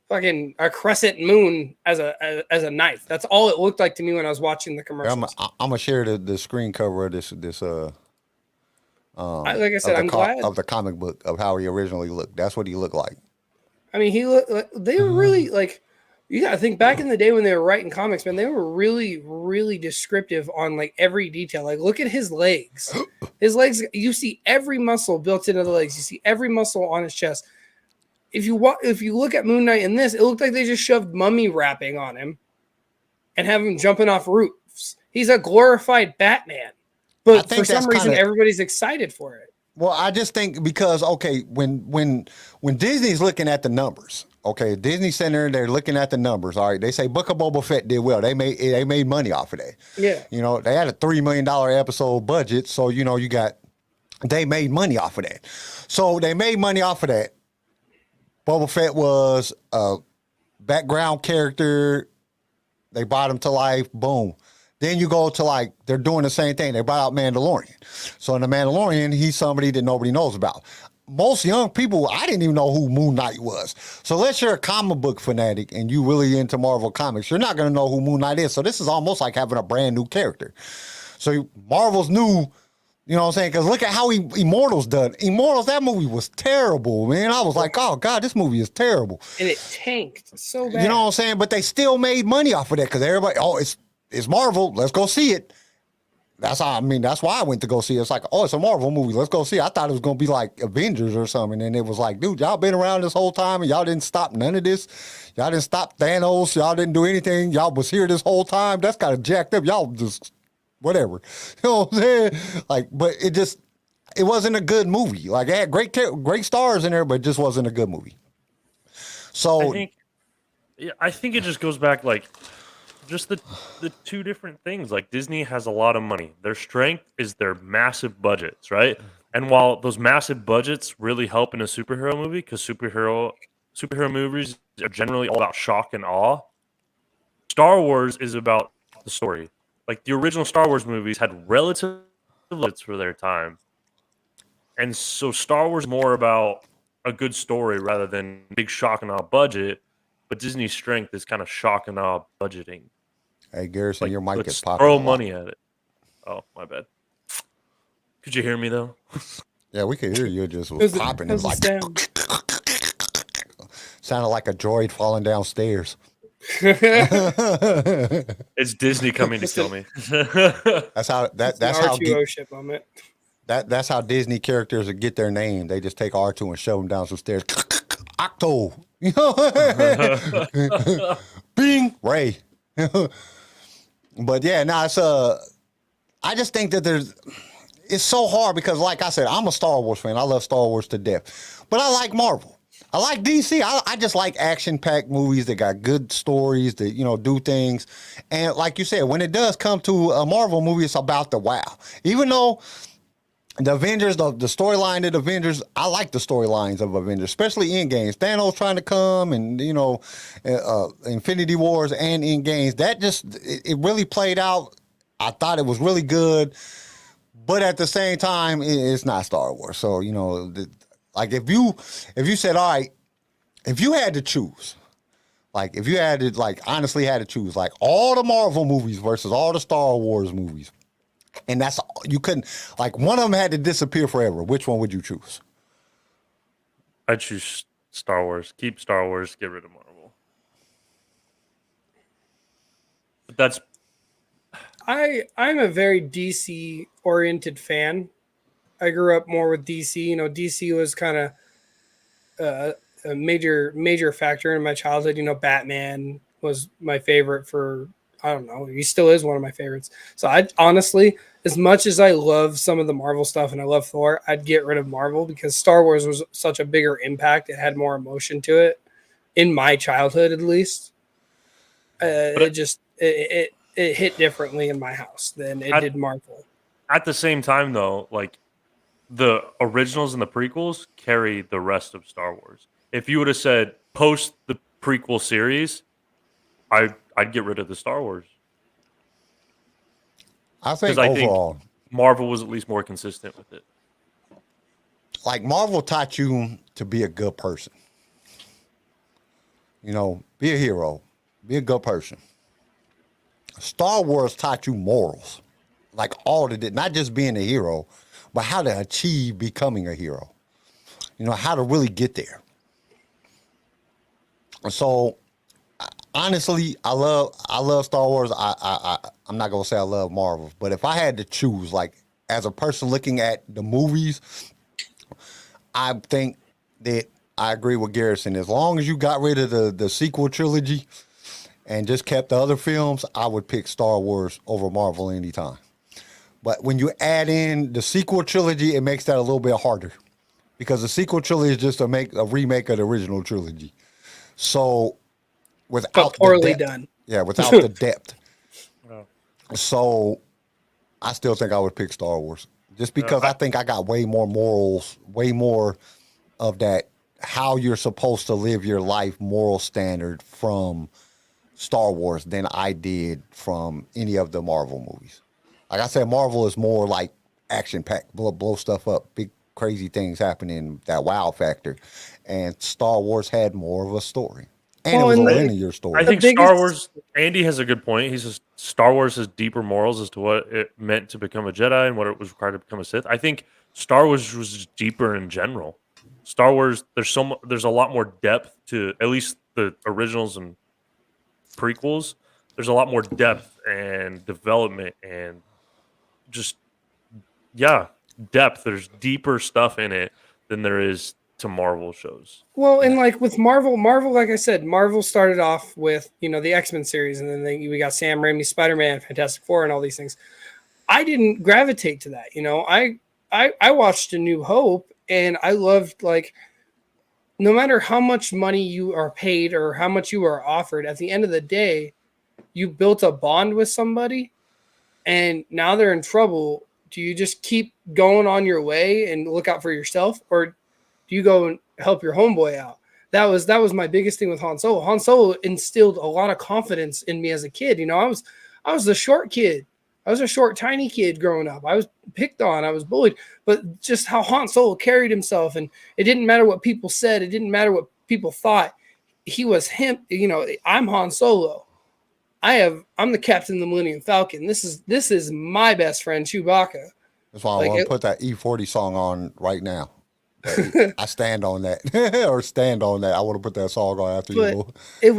Speaker 6: fucking a crescent moon as a knife. That's all it looked like to me when I was watching the commercials.
Speaker 4: I'm gonna share the screen cover of this
Speaker 6: like I said, I'm glad
Speaker 4: of the comic book of how he originally looked. That's what he looked like.
Speaker 6: I mean, they were really like, you got to think back in the day when they were writing comics, man, they were really, really descriptive on like every detail. Like, look at his legs. His legs, you see every muscle built into the legs. You see every muscle on his chest. If you look at Moon Knight in this, it looked like they just shoved mummy wrapping on him and have him jumping off roofs. He's a glorified Batman. But for some reason, everybody's excited for it.
Speaker 4: Well, I just think because, okay, when Disney's looking at the numbers, okay, Disney Center, they're looking at the numbers. All right, they say Book of Boba Fett did well. They made money off of that.
Speaker 6: Yeah.
Speaker 4: They had a $3 million episode budget, so they made money off of that. So they made money off of that. Boba Fett was a background character. They brought him to life. Boom. Then you go to they're doing the same thing. They brought out Mandalorian. So in the Mandalorian, he's somebody that nobody knows about. Most young people, I didn't even know who Moon Knight was. So unless you're a comic book fanatic and you really into Marvel Comics, you're not going to know who Moon Knight is. So this is almost like having a brand new character. So Marvel's new, you know what I'm saying? Because look at how Immortals done. Immortals, that movie was terrible, man. I was like, oh, God, this movie is terrible.
Speaker 6: And it tanked so bad.
Speaker 4: You know what I'm saying? But they still made money off of that because everybody, it's Marvel. Let's go see it. That's why I went to go see it. It's like, oh, it's a Marvel movie. Let's go see it. I thought it was going to be like Avengers or something. And it was like, dude, y'all been around this whole time and y'all didn't stop none of this. Y'all didn't stop Thanos. Y'all didn't do anything. Y'all was here this whole time. That's kind of jacked up. Y'all just whatever. You know what I'm saying? But it wasn't a good movie. Like, it had great stars in there, but it just wasn't a good movie. So
Speaker 5: I think it just goes back just the two different things. Like, Disney has a lot of money. Their strength is their massive budgets, right? And while those massive budgets really help in a superhero movie, because superhero movies are generally all about shock and awe, Star Wars is about the story. Like the original Star Wars movies had relative budgets for their time, and so Star Wars is more about a good story rather than big shock and awe budget. But Disney's strength is kind of shock and awe budgeting.
Speaker 4: Hey, Garrison,
Speaker 5: Like,
Speaker 4: your mic
Speaker 5: let's
Speaker 4: is popping.
Speaker 5: throw
Speaker 4: a lot.
Speaker 5: money at it. Oh, my bad. Could you hear me though?
Speaker 4: Yeah, we could hear you. It just was popping. It was like sounded like a droid falling downstairs.
Speaker 5: It's Disney coming to kill me.
Speaker 4: That's how that's
Speaker 6: an
Speaker 4: how
Speaker 6: R2O ship moment.
Speaker 4: that's how Disney characters would get their name. They just take R2 and shove them down some stairs. Octo, you know, Bing Ray. But yeah, now it's I just think that it's so hard because, like I said, I'm a Star Wars fan. I love Star Wars to death, but I like Marvel. I like DC. I just like action-packed movies that got good stories that, you know, do things. And like you said, when it does come to a Marvel movie, it's about the wow. Even though the Avengers, the storyline of the Avengers, I like the storylines of Avengers, especially Endgames. Thanos trying to come and, you know, Infinity Wars and Endgames. That just, it really played out. I thought it was really good. But at the same time, it's not Star Wars. So, you know, like if you said, all right, if you had to choose, like if you had to, like honestly had to choose, like all the Marvel movies versus all the Star Wars movies, and that's, you couldn't, like one of them had to disappear forever, which one would you choose?
Speaker 5: I'd choose Star Wars. Keep Star Wars, get rid of Marvel. But that's...
Speaker 6: I'm a very DC oriented fan. I grew up more with DC. You know, DC was kind of a major factor in my childhood. You know, Batman was my favorite for, I don't know, he still is one of my favorites. So I honestly, as much as I love some of the Marvel stuff and I love Thor, I'd get rid of Marvel because Star Wars was such a bigger impact. It had more emotion to it in my childhood, at least. It hit differently in my house than it did Marvel.
Speaker 5: At the same time, though, like the originals and the prequels carry the rest of Star Wars. If you would have said post the prequel series, I'd get rid of the Star Wars.
Speaker 4: I think overall,
Speaker 5: Marvel was at least more consistent with it.
Speaker 4: Like Marvel taught you to be a good person. You know, be a hero, be a good person. Star Wars taught you morals, like all of it, not just being a hero, but how to achieve becoming a hero. You know, how to really get there. So, honestly, I love Star Wars. I'm not gonna say I love Marvel, but if I had to choose, like as a person looking at the movies, I think that I agree with Garrison. As long as you got rid of the sequel trilogy and just kept the other films, I would pick Star Wars over Marvel anytime. But when you add in the sequel trilogy, it makes that a little bit harder because the sequel trilogy is just a remake of the original trilogy. So without
Speaker 6: poorly
Speaker 4: the depth,
Speaker 6: done.
Speaker 4: Yeah, without the depth. So I still think I would pick Star Wars just because I think I got way more morals, way more of that how you're supposed to live your life moral standard from Star Wars than I did from any of the Marvel movies. Like I said, Marvel is more like action-packed, blow stuff up, big crazy things happening, that wow factor. And Star Wars had more of a story. And it was a linear story.
Speaker 5: I think Star Wars, Andy has a good point. He says Star Wars has deeper morals as to what it meant to become a Jedi and what it was required to become a Sith. I think Star Wars was just deeper in general. Star Wars, there's a lot more depth to at least the originals and prequels. There's a lot more depth and development and just depth. There's deeper stuff in it than there is to Marvel shows.
Speaker 6: Well, and like with Marvel, like I said, Marvel started off with, you know, the X-Men series, and then we got Sam Raimi's Spider-Man, Fantastic Four, and all these things. I didn't gravitate to that, you know. I watched A New Hope, and I loved, like, no matter how much money you are paid or how much you are offered, at the end of the day, you built a bond with somebody, and now they're in trouble. Do you just keep going on your way and look out for yourself, or do you go and help your homeboy out? that was my biggest thing with Han Solo. Han Solo instilled a lot of confidence in me as a kid. You know, I was the short kid. I was a short, tiny kid growing up. I was picked on. I was bullied. But just how Han Solo carried himself, and it didn't matter what people said. It didn't matter what people thought. He was him. You know, I'm Han Solo. I'm the captain of the Millennium Falcon. This is my best friend, Chewbacca.
Speaker 4: That's why I
Speaker 6: Like
Speaker 4: want to put that E40 song on right now. I stand on that, or stand on that. I want to put that song on after you.
Speaker 6: It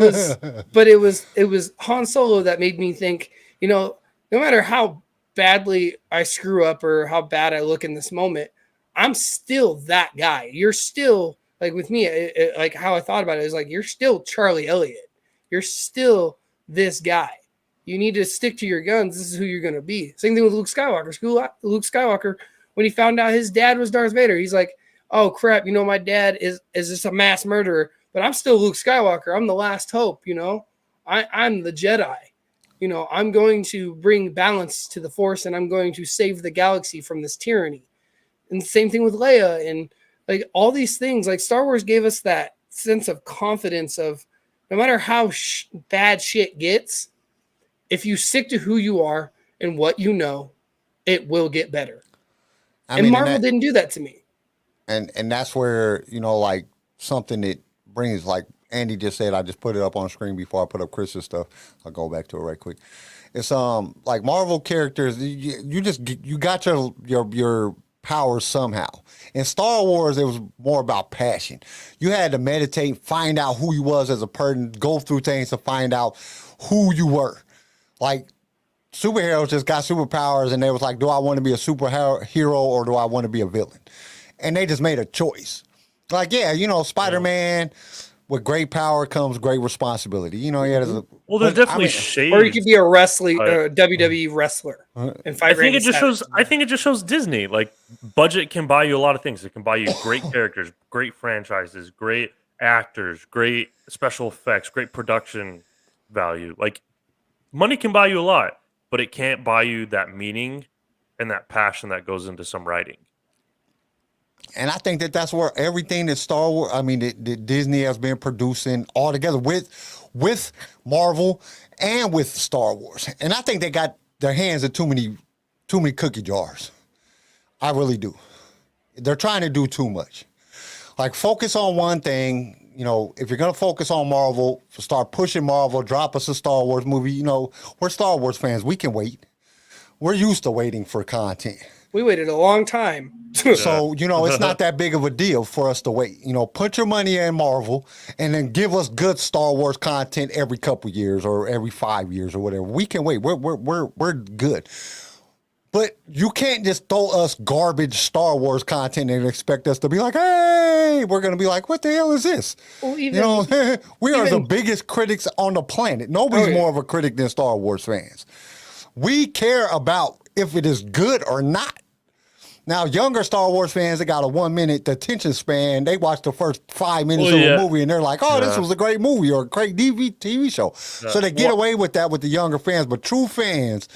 Speaker 6: was Han Solo that made me think, you know, no matter how badly I screw up or how bad I look in this moment, I'm still that guy. You're still, like with me, like how I thought about it is like, you're still Charlie Elliott. You're still this guy. You need to stick to your guns. This is who you're going to be. Same thing with Luke Skywalker. Luke Skywalker, when he found out his dad was Darth Vader, he's like, oh crap, you know, my dad is just a mass murderer, but I'm still Luke Skywalker. I'm the last hope, you know. I'm the Jedi. You know, I'm going to bring balance to the Force, and I'm going to save the galaxy from this tyranny. And the same thing with Leia, and like all these things. Like Star Wars gave us that sense of confidence of no matter how bad shit gets, if you stick to who you are and what you know, it will get better. And Marvel didn't do that to me. And
Speaker 4: that's where, you know, like something that brings, like Andy just said, I just put it up on screen before I put up Chris's stuff. I'll go back to it right quick. It's like Marvel characters, you got your powers somehow. In Star Wars, it was more about passion. You had to meditate, find out who you was as a person, go through things to find out who you were. Like superheroes just got superpowers, and they was like, do I want to be a superhero or do I want to be a villain? And they just made a choice. Like, yeah, you know, Spider-Man, with great power comes great responsibility. You know,
Speaker 5: there's definitely shades.
Speaker 6: Or you could be a WWE wrestler and fight.
Speaker 5: I think it just shows Disney. Like, budget can buy you a lot of things. It can buy you great characters, great franchises, great actors, great special effects, great production value. Like, money can buy you a lot, but it can't buy you that meaning and that passion that goes into some writing.
Speaker 4: And I think that's where everything that Star Wars, that Disney has been producing all together with Marvel and with Star Wars. And I think they got their hands in too many cookie jars. I really do. They're trying to do too much. Like, focus on one thing. You know, if you're going to focus on Marvel, start pushing Marvel, drop us a Star Wars movie. You know, we're Star Wars fans. We can wait. We're used to waiting for content.
Speaker 6: We waited a long time.
Speaker 4: So, you know, it's not that big of a deal for us to wait. You know, put your money in Marvel and then give us good Star Wars content every couple years or every 5 years or whatever. We can wait. We're good. But you can't just throw us garbage Star Wars content and expect us to be like, hey, we're going to be like, what the hell is this? Well, you know, we are the biggest critics on the planet. Nobody's more of a critic than Star Wars fans. We care about if it is good or not. Now, younger Star Wars fans, they got a 1 minute attention span. They watch the first 5 minutes of a movie and they're like, oh, this was a great movie or a great TV show. Yeah. So they get away with that with the younger fans. But true fans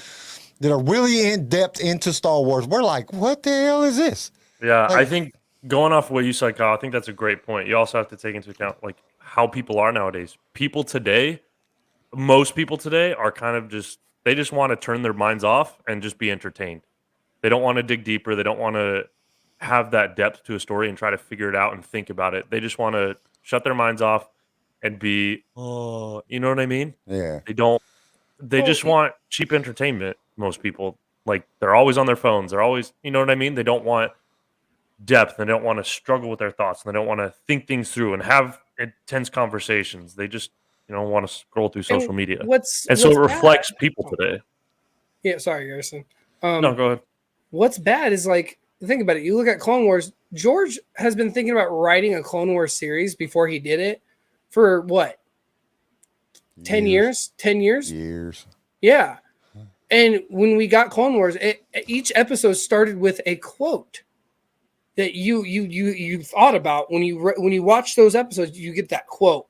Speaker 4: that are really in depth into Star Wars, we're like, what the hell is this?
Speaker 5: Yeah,
Speaker 4: like,
Speaker 5: I think going off what you said, Kyle, I think that's a great point. You also have to take into account like how people are nowadays. Most people today are kind of they just want to turn their minds off and just be entertained. They don't want to dig deeper. They don't want to have that depth to a story and try to figure it out and think about it. They just want to shut their minds off and be, you know what I mean?
Speaker 4: Yeah.
Speaker 5: They just want cheap entertainment, most people. Like, they're always on their phones. They're always, you know what I mean? They don't want depth. They don't want to struggle with their thoughts. And they don't want to think things through and have intense conversations. They just, want to scroll through social media. So it reflects people today.
Speaker 6: Yeah, sorry, Garrison.
Speaker 5: No, go ahead.
Speaker 6: What's bad is, like, think about it. You look at Clone Wars. George has been thinking about writing a Clone Wars series before he did it for what? 10 years? 10 years?
Speaker 4: Years.
Speaker 6: Yeah. And when we got Clone Wars, each episode started with a quote that you thought about when you watch those episodes. You get that quote.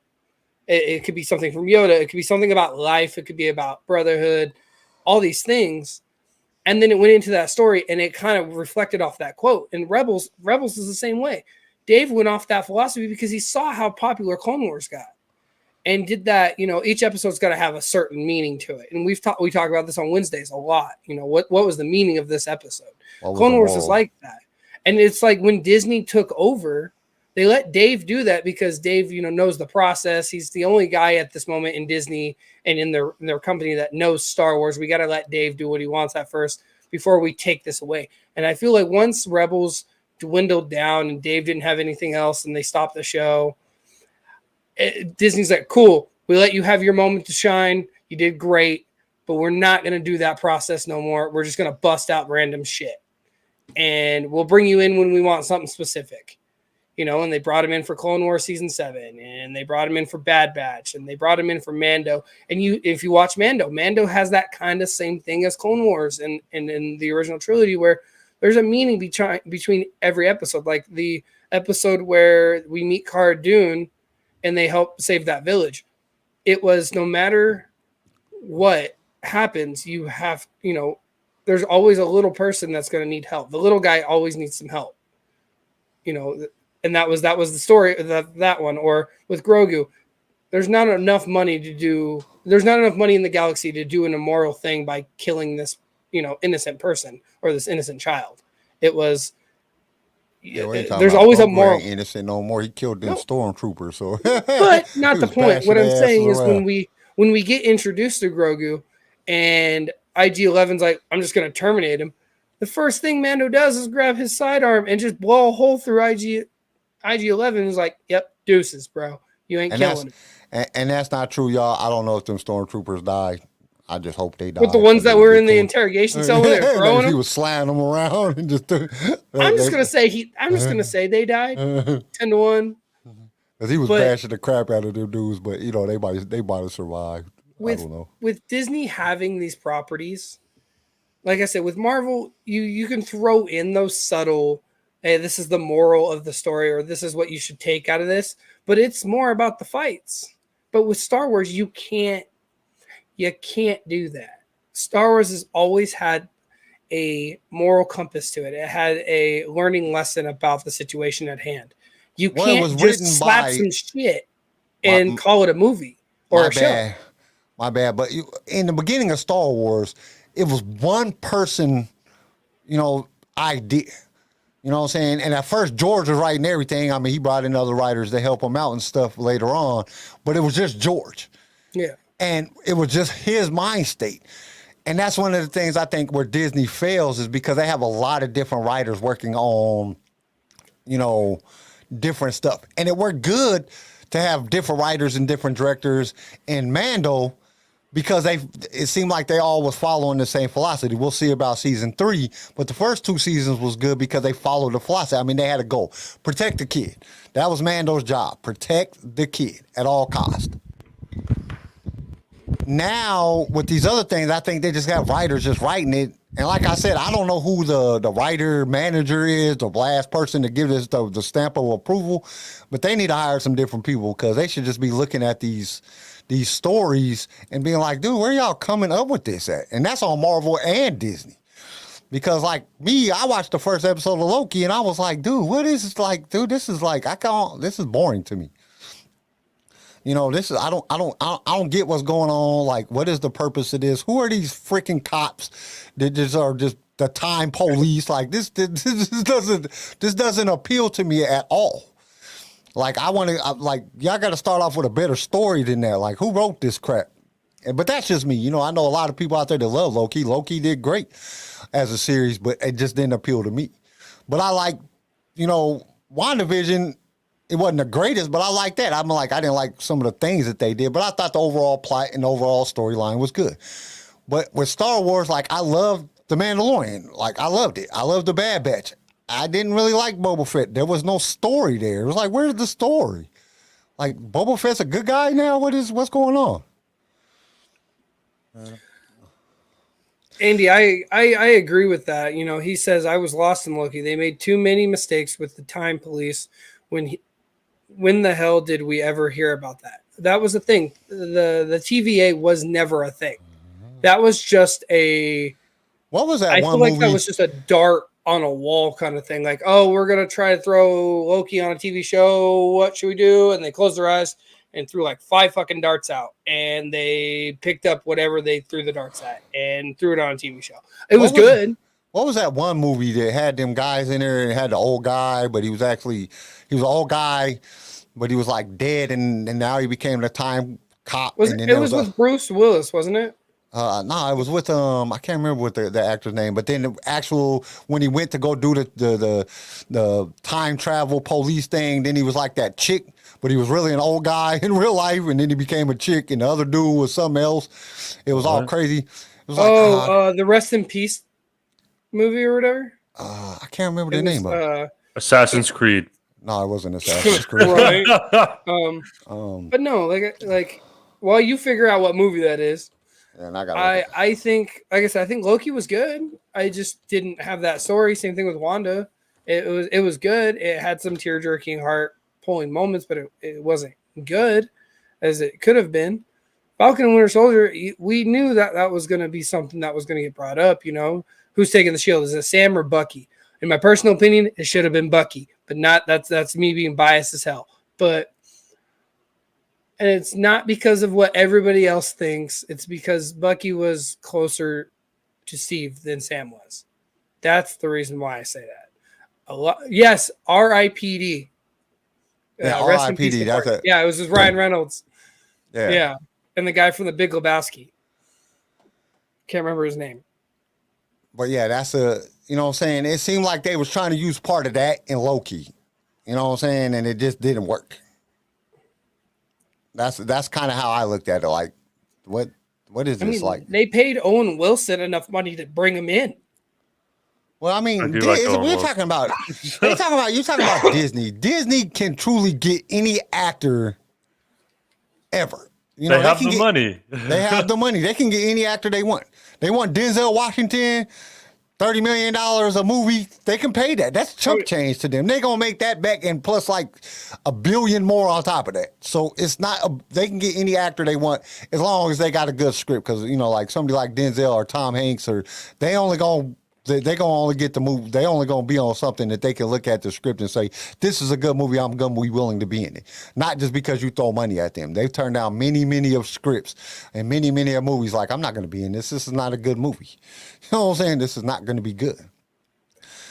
Speaker 6: It could be something from Yoda. It could be something about life. It could be about brotherhood, all these things. And then it went into that story and it kind of reflected off that quote. And Rebels is the same way. Dave went off that philosophy because he saw how popular Clone Wars got. And did that, each episode's got to have a certain meaning to it. And we talk about this on Wednesdays a lot. What was the meaning of this episode? Clone Wars is like that. And it's like when Disney took over, they let Dave do that because Dave, knows the process. He's the only guy at this moment in Disney and in their company that knows Star Wars. We got to let Dave do what he wants at first before we take this away. And I feel like once Rebels dwindled down and Dave didn't have anything else and they stopped the show, Disney's like, cool, we let you have your moment to shine. You did great, but we're not going to do that process no more. We're just going to bust out random shit. And we'll bring you in when we want something specific. And they brought him in for Clone Wars Season 7, and they brought him in for Bad Batch, and they brought him in for Mando. And if you watch Mando has that kind of same thing as Clone Wars and in the original trilogy where there's a meaning between every episode. Like the episode where we meet Cara Dune, and they help save that village. It was no matter what happens, you have, there's always a little person that's going to need help. The little guy always needs some help, and that was the story of that one. Or with Grogu, there's not enough money in the galaxy to do an immoral thing by killing this, innocent person or this innocent child. It was, there's always a moral.
Speaker 4: Innocent no more. He killed them stormtroopers. So,
Speaker 6: but not the point. What I'm saying is when we get introduced to Grogu, and IG-11's like, I'm just going to terminate him. The first thing Mando does is grab his sidearm and just blow a hole through IG-11. Is like, yep, deuces, bro. You ain't killing him.
Speaker 4: And that's not true, y'all. I don't know if them stormtroopers died. I just hope they died.
Speaker 6: With the ones that were in the interrogation cell where they're throwing them?
Speaker 4: He was sliding them around and just.
Speaker 6: I'm just gonna say they died 10-1.
Speaker 4: Because he was bashing the crap out of them dudes, but they might have survived. I don't know.
Speaker 6: With Disney having these properties, like I said, with Marvel, you can throw in those subtle, hey, this is the moral of the story, or this is what you should take out of this, but it's more about the fights. But with Star Wars, you can't do that. Star Wars has always had a moral compass to it. It had a learning lesson about the situation at hand. You can't just slap some shit and call it a movie or a show.
Speaker 4: My bad. But in the beginning of Star Wars, it was one person, idea. You know what I'm saying? And at first, George was writing everything. I mean, he brought in other writers to help him out and stuff later on. But it was just George. Yeah. And it was just his mind state. And that's one of the things I think where Disney fails is because they have a lot of different writers working on, different stuff. And it worked good to have different writers and different directors in Mando because it seemed like they all was following the same philosophy. We'll see about season 3, but the first 2 seasons was good because they followed the philosophy. I mean, they had a goal. Protect the kid. That was Mando's job. Protect the kid at all costs. Now, with these other things, I think they just got writers just writing it. And like I said, I don't know who the writer manager is, the last person to give this the stamp of approval, but they need to hire some different people because they should just be looking at these stories and being like, dude, where y'all coming up with this at? And that's on Marvel and Disney. Because like me, I watched the first episode of Loki and I was like, dude, what is this like? Dude, this is like, this is boring to me. This is I don't get what's going on. Like, what is the purpose of this? Who are these freaking cops that just are just the time police? Like this doesn't appeal to me at all. Like y'all got to start off with a better story than that. Like, who wrote this crap? But that's just me. I know a lot of people out there that love Loki. Loki did great as a series, but it just didn't appeal to me. But I like, WandaVision. It wasn't the greatest, but I like that. I didn't like some of the things that they did, but I thought the overall plot and overall storyline was good. But with Star Wars, like, I loved The Mandalorian. Like, I loved it. I loved The Bad Batch. I didn't really like Boba Fett. There was no story there. It was like, where's the story? Like, Boba Fett's a good guy now? What's going on?
Speaker 6: Andy, I agree with that. He says, I was lost in Loki. They made too many mistakes with the time police when the hell did we ever hear about that? That was the thing. The TVA was never a thing. That was just
Speaker 4: what was that
Speaker 6: I
Speaker 4: one
Speaker 6: feel like
Speaker 4: movie?
Speaker 6: That was just a dark on a wall kind of thing. Like, oh, we're gonna try to throw Loki on a TV show. What should we do? And they closed their eyes and threw like 5 fucking darts out, and they picked up whatever they threw the darts at and threw it on a TV show. It was good.
Speaker 4: What was that one movie that had them guys in there and had the old guy, but he was an old guy, but he was like dead, and now he became the time cop.
Speaker 6: It was with Bruce Willis, wasn't it?
Speaker 4: No, it was with I can't remember what the actor's name, but then the actual when he went to go do the time travel police thing, then he was like that chick, but he was really an old guy in real life, and then he became a chick, and the other dude was something else. It was all crazy. It was like,
Speaker 6: the Rest in Peace movie or whatever.
Speaker 4: I can't remember the name of it.
Speaker 5: Assassin's Creed.
Speaker 4: No, it wasn't Assassin's Creed.
Speaker 6: Right. But no, like while you figure out what movie that is.
Speaker 4: And
Speaker 6: I think, like I said, I think Loki was good. I just didn't have that story. Same thing with Wanda. It was good. It had some tear jerking, heart pulling moments, but it wasn't good as it could have been. Falcon and Winter Soldier, we knew that was going to be something that was going to get brought up. You know, who's taking the shield? Is it Sam or Bucky? In my personal opinion, it should have been Bucky, but not. That's me being biased as hell. And it's not because of what everybody else thinks. It's because Bucky was closer to Steve than Sam was. That's the reason why I say that. Yes, R.I.P.D.
Speaker 4: Yeah,
Speaker 6: R.I.P.D. Yeah, it was just Ryan Reynolds. Yeah. And the guy from The Big Lebowski. Can't remember his name.
Speaker 4: But yeah, that's you know what I'm saying? It seemed like they was trying to use part of that in Loki. You know what I'm saying? And it just didn't work. That's kind of how I looked at it. Like, what is this like?
Speaker 6: They paid Owen Wilson enough money to bring him in.
Speaker 4: Well, I mean, you're talking about Disney. Disney can truly get any actor ever. You know,
Speaker 5: they have the money.
Speaker 4: They have the money. They can get any actor they want. They want Denzel Washington, $30 million a movie. They can pay that. That's chump change to them. They're going to make that back and plus like $1 billion more on top of that. So it's not, they can get any actor they want as long as they got a good script. Because, you know, like somebody like Denzel or Tom Hanks, or they only going to only get the movie. They only going to be on something that they can look at the script and say, this is a good movie. I'm going to be willing to be in it. Not just because you throw money at them. They've turned down many of scripts and many of movies. Like, I'm not going to be in this. This is not a good movie. You know what I'm saying? This is not going to be good.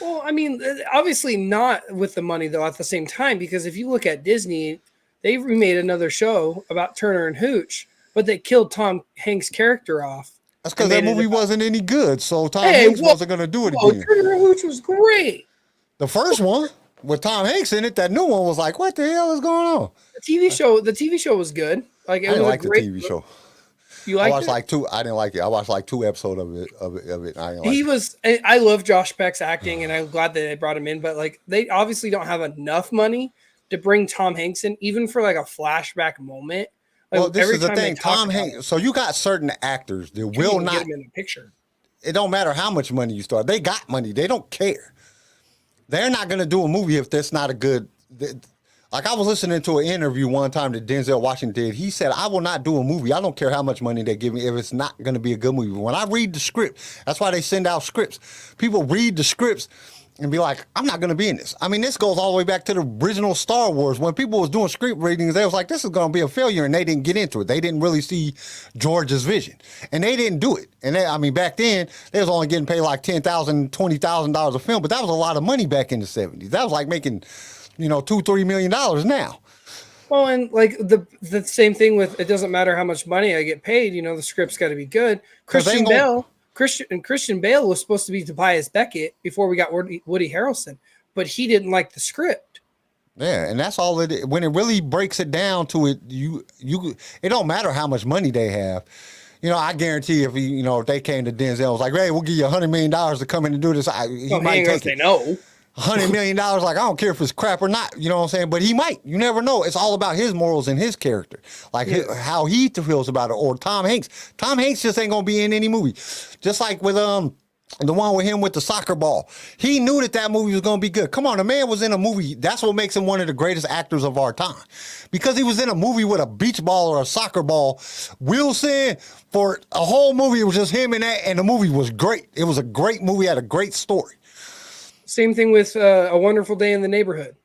Speaker 6: Well, I mean, obviously not with the money though at the same time, because if you look at Disney, they remade another show about Turner and Hooch, but they killed Tom Hanks' character off.
Speaker 4: That's because that movie wasn't any good, so Tom Hanks wasn't going to do it again.
Speaker 6: Turner and Hooch was great.
Speaker 4: The first one with Tom Hanks in it, that new one was like, what the hell is going on?
Speaker 6: The TV show was good. Like, it
Speaker 4: I didn't
Speaker 6: was
Speaker 4: like the TV show.
Speaker 6: You liked
Speaker 4: I watched
Speaker 6: it?
Speaker 4: like two. I didn't like it. I watched like 2 episodes of it. I didn't like it.
Speaker 6: I love Josh Peck's acting, and I'm glad that they brought him in. But like, they obviously don't have enough money to bring Tom Hanks in, even for like a flashback moment. Like,
Speaker 4: well, this is the thing, Tom Hanks. So you got certain actors that will not
Speaker 6: get him in the picture.
Speaker 4: It don't matter how much money you start. They got money. They don't care. They're not going to do a movie if that's not a good. Like, I was listening to an interview one time that Denzel Washington did. He said, I will not do a movie. I don't care how much money they give me if it's not going to be a good movie. When I read the script, that's why they send out scripts. People read the scripts and be like, I'm not going to be in this. I mean, this goes all the way back to the original Star Wars. When people was doing script readings, they was like, this is going to be a failure, and they didn't get into it. They didn't really see George's vision, and they didn't do it. And I mean, back then, they was only getting paid like $10,000, $20,000 a film, but that was a lot of money back in the 70s. That was like making, $2-3 million now.
Speaker 6: Well, and like the same thing with, it doesn't matter how much money I get paid, the script's got to be good. Christian Bale was supposed to be Tobias Beckett before we got Woody Harrelson, but he didn't like the script.
Speaker 4: Yeah, and that's all it is. When it really breaks it down to it, it don't matter how much money they have. I guarantee if if they came to Denzel and was like, hey, we'll give you $100 million to come in and do this, he might take it.
Speaker 6: No.
Speaker 4: $100 million, like, I don't care if it's crap or not, you know what I'm saying? But he might. You never know. It's all about his morals and his character, like how he feels about it. Or Tom Hanks. Tom Hanks just ain't going to be in any movie. Just like with the one with him with the soccer ball. He knew that movie was going to be good. Come on, the man was in a movie. That's what makes him one of the greatest actors of our time. Because he was in a movie with a beach ball or a soccer ball. Wilson, for a whole movie, it was just him in that, and the movie was great. It was a great movie, had a great story.
Speaker 6: Same thing with A Wonderful Day in the Neighborhood.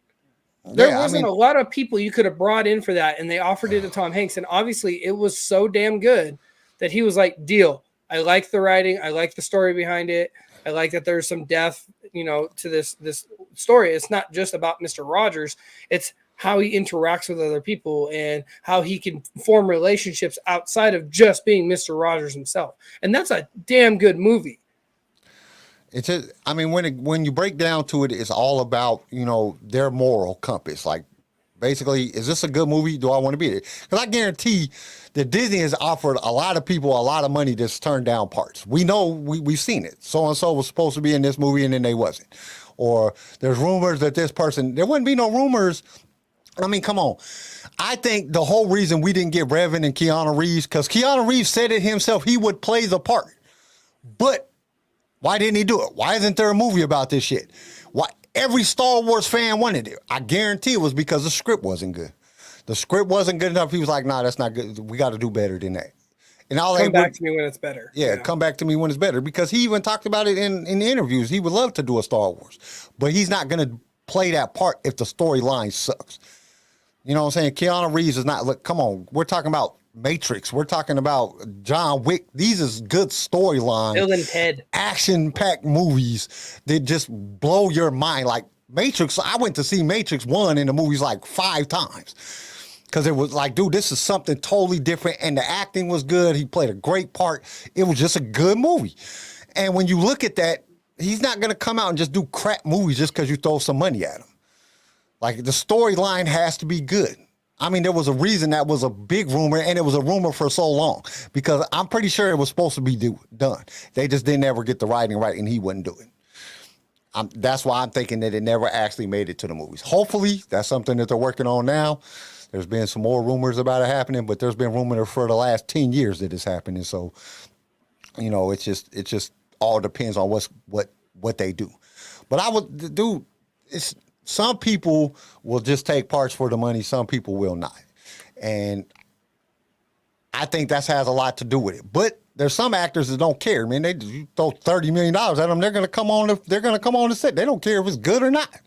Speaker 6: There
Speaker 4: Yeah,
Speaker 6: wasn't a lot of people you could have brought in for that, and they offered it to Tom Hanks, and obviously it was so damn good that he was like, deal. I like the writing. I like the story behind it. I like that there's some depth, to this story. It's not just about Mr. Rogers. It's how he interacts with other people and how he can form relationships outside of just being Mr. Rogers himself. And that's a damn good movie.
Speaker 4: When you break down to it, it's all about, their moral compass. Like, basically, is this a good movie? Do I want to be there? Because I guarantee that Disney has offered a lot of people a lot of money that's turned down parts. We know, we've seen it. So-and-so was supposed to be in this movie and then they wasn't. Or there's rumors that this person, there wouldn't be no rumors. I mean, come on. I think the whole reason we didn't get Revan and Keanu Reeves, because Keanu Reeves said it himself, he would play the part. But why didn't he do it? Why isn't there a movie about this shit? Why every Star Wars fan wanted it? I guarantee it was because the script wasn't good. The script wasn't good enough. He was like, nah, that's not good. We got to do better than that. And
Speaker 6: come back to me when it's better.
Speaker 4: Yeah, come back to me when it's better. Because he even talked about it in the interviews. He would love to do a Star Wars. But he's not going to play that part if the storyline sucks. You know what I'm saying? Keanu Reeves is not, look, come on. We're talking about Matrix. We're talking about John Wick. These is good storylines.
Speaker 6: Bill and Ted.
Speaker 4: Action-packed movies that just blow your mind. Like Matrix, I went to see Matrix 1 in the movies like 5 times. Because it was like, dude, this is something totally different. And the acting was good. He played a great part. It was just a good movie. And when you look at that, he's not going to come out and just do crap movies just because you throw some money at him. Like, the storyline has to be good. I mean, there was a reason that was a big rumor, and it was a rumor for so long. Because I'm pretty sure it was supposed to be done. They just didn't ever get the writing right, and he wouldn't do it. That's why I'm thinking that it never actually made it to the movies. Hopefully, that's something that they're working on now. There's been some more rumors about it happening, but there's been rumors for the last 10 years that it's happening. So, it just all depends on what they do. But I would do it's. Some people will just take parts for the money. Some people will not. And I think that has a lot to do with it. But there's some actors that don't care. Man, you throw $30 million at them, they're going to come on the set. They don't care if it's good or not.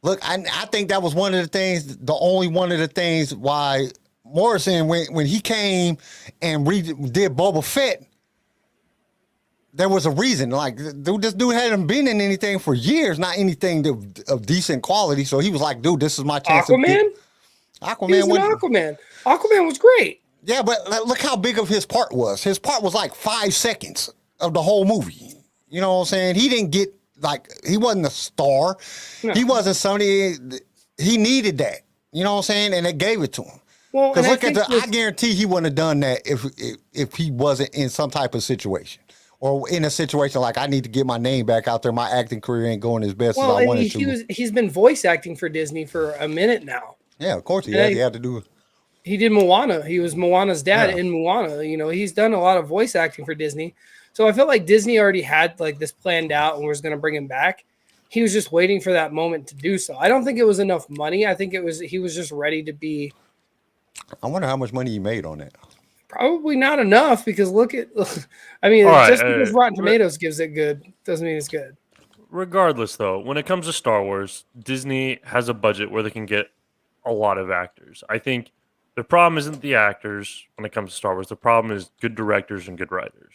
Speaker 4: Look, I think that was one of the things, the only one of the things why Morrison, when he came and did Boba Fett, there was a reason. Like, this dude hadn't been in anything for years, not anything of decent quality. So he was like, dude, this is my chance.
Speaker 6: Aquaman? Aquaman was great.
Speaker 4: Yeah, but look how big of his part was. His part was like 5 seconds of the whole movie. You know what I'm saying? He didn't get, he wasn't a star. No. He wasn't somebody, he needed that. You know what I'm saying? And they gave it to him. Well, because I guarantee he wouldn't have done that if he wasn't in some type of situation. Or in a situation like, I need to get my name back out there. My acting career ain't going as best as I wanted to.
Speaker 6: He's been voice acting for Disney for a minute now.
Speaker 4: Yeah, of course he had to do it.
Speaker 6: He did Moana. He was Moana's dad in Moana. He's done a lot of voice acting for Disney. So I felt like Disney already had this planned out and was going to bring him back. He was just waiting for that moment to do so. I don't think it was enough money. I think he was just ready to be.
Speaker 4: I wonder how much money he made on it.
Speaker 6: Probably not enough because just because Rotten Tomatoes gives it good doesn't mean it's good.
Speaker 5: Regardless, though, when it comes to Star Wars, Disney has a budget where they can get a lot of actors. I think the problem isn't the actors when it comes to Star Wars. The problem is good directors and good writers.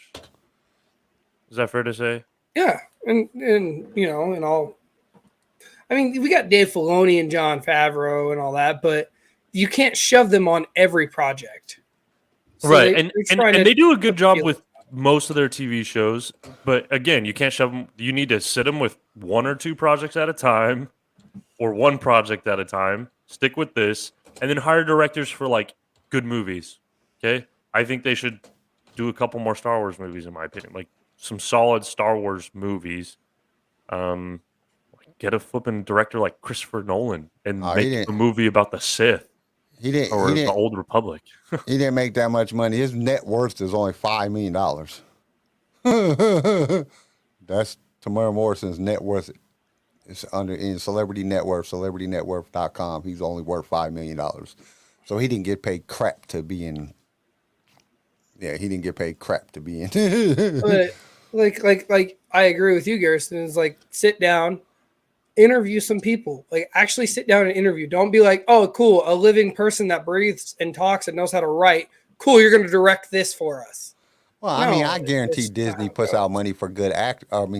Speaker 5: Is that fair to say?
Speaker 6: Yeah, and all. I mean, we got Dave Filoni and Jon Favreau and all that, but you can't shove them on every project.
Speaker 5: So right, and they do a good job with most of their TV shows, but again, you can't shove them. You need to sit them with 1 or 2 projects at a time, or 1 project at a time. Stick with this, and then hire directors for good movies. Okay, I think they should do a couple more Star Wars movies, in my opinion, like some solid Star Wars movies. Get a flipping director like Christopher Nolan and make a movie about the Sith. The Old Republic.
Speaker 4: He didn't make that much money. His net worth is only $5 million. That's Tamara Morrison's net worth. It's in Celebrity Net Worth, celebritynetworth.com. He's only worth $5 million. So he didn't get paid crap to be in. Yeah, he didn't get paid crap to be in.
Speaker 6: Like I agree with you, Garrison. It's like sit down, interview some people. Like actually sit down and interview. Don't be like, oh, cool, a living person that breathes and talks and knows how to write. Cool, you're going to direct this for us.
Speaker 4: Well, I mean, I guarantee Disney puts out money for good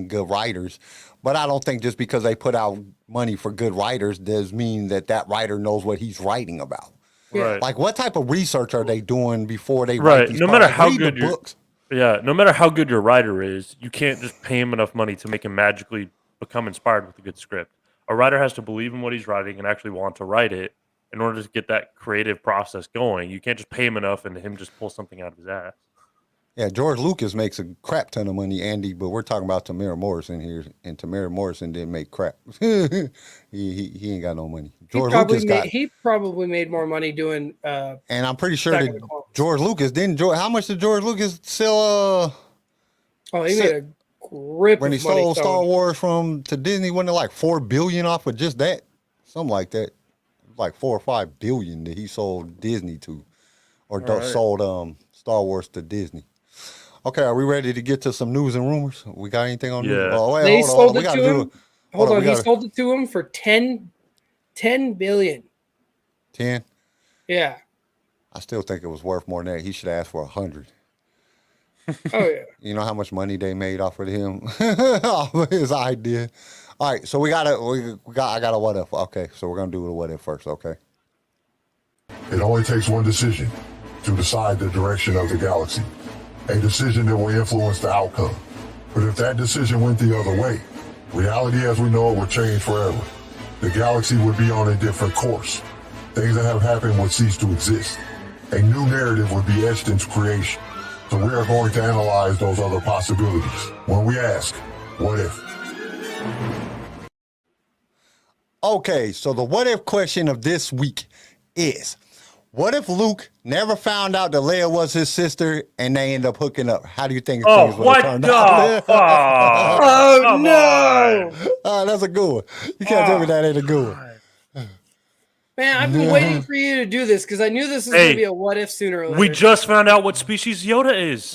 Speaker 4: good writers, but I don't think just because they put out money for good writers does mean that that writer knows what he's writing about.
Speaker 5: Right.
Speaker 4: Like, what type of research are they doing before they
Speaker 5: Right.
Speaker 4: write these?
Speaker 5: No matter
Speaker 4: Like,
Speaker 5: how
Speaker 4: read
Speaker 5: good
Speaker 4: the
Speaker 5: your
Speaker 4: books.
Speaker 5: no matter how good your writer is, you can't just pay him enough money to make him magically become inspired with a good script. A writer has to believe in what he's writing and actually want to write it in order to get that creative process going. You can't just pay him enough and him just pull something out of his ass.
Speaker 4: Yeah, George Lucas makes a crap ton of money, Andy, but we're talking about Tamara Morrison here, and Tamara Morrison didn't make crap. he ain't got no money.
Speaker 6: He probably made more money doing.
Speaker 4: And I'm pretty sure
Speaker 6: Attack of
Speaker 4: that
Speaker 6: the Clones.
Speaker 4: George Lucas didn't. How much did George Lucas sell?
Speaker 6: Oh, he made a grip
Speaker 4: When he
Speaker 6: of money
Speaker 4: sold Star
Speaker 6: selling.
Speaker 4: Wars to Disney, wasn't it like $4 billion off of just that? Something like that, like 4 or 5 billion that he sold Disney to, or sold Star Wars to Disney. Okay, are we ready to get to some news and rumors? We got anything on news?
Speaker 5: Yeah.
Speaker 4: Oh, wait,
Speaker 6: They
Speaker 4: hold on.
Speaker 6: sold
Speaker 4: We
Speaker 6: it
Speaker 4: gotta
Speaker 6: to
Speaker 4: do
Speaker 6: him.
Speaker 4: it.
Speaker 6: Hold on, he
Speaker 4: gotta-
Speaker 6: sold it to him for 10 billion.
Speaker 4: 10.
Speaker 6: Yeah.
Speaker 4: I still think it was worth more than that. He should ask for 100.
Speaker 6: Oh yeah.
Speaker 4: You know how much money they made off of him, off of his idea. All right, so I got a what if. Okay, so we're gonna do the what if first. Okay.
Speaker 2: It only takes one decision to decide the direction of the galaxy. A decision that will influence the outcome. But if that decision went the other way, reality as we know it would change forever. The galaxy would be on a different course. Things that have happened would cease to exist. A new narrative would be etched into creation. So we are going to analyze those other possibilities when we ask, what if?
Speaker 4: Okay, so the what if question of this week is, what if Luke never found out that Leia was his sister and they end up hooking up? How do you think things would have turned out?
Speaker 6: Oh
Speaker 5: Come
Speaker 6: no,
Speaker 4: That's a good one. You can't tell me that ain't a good one.
Speaker 6: man! I've been waiting for you to do this because I knew this was
Speaker 5: Hey,
Speaker 6: gonna be a what if sooner or later.
Speaker 5: We just found out what species Yoda is.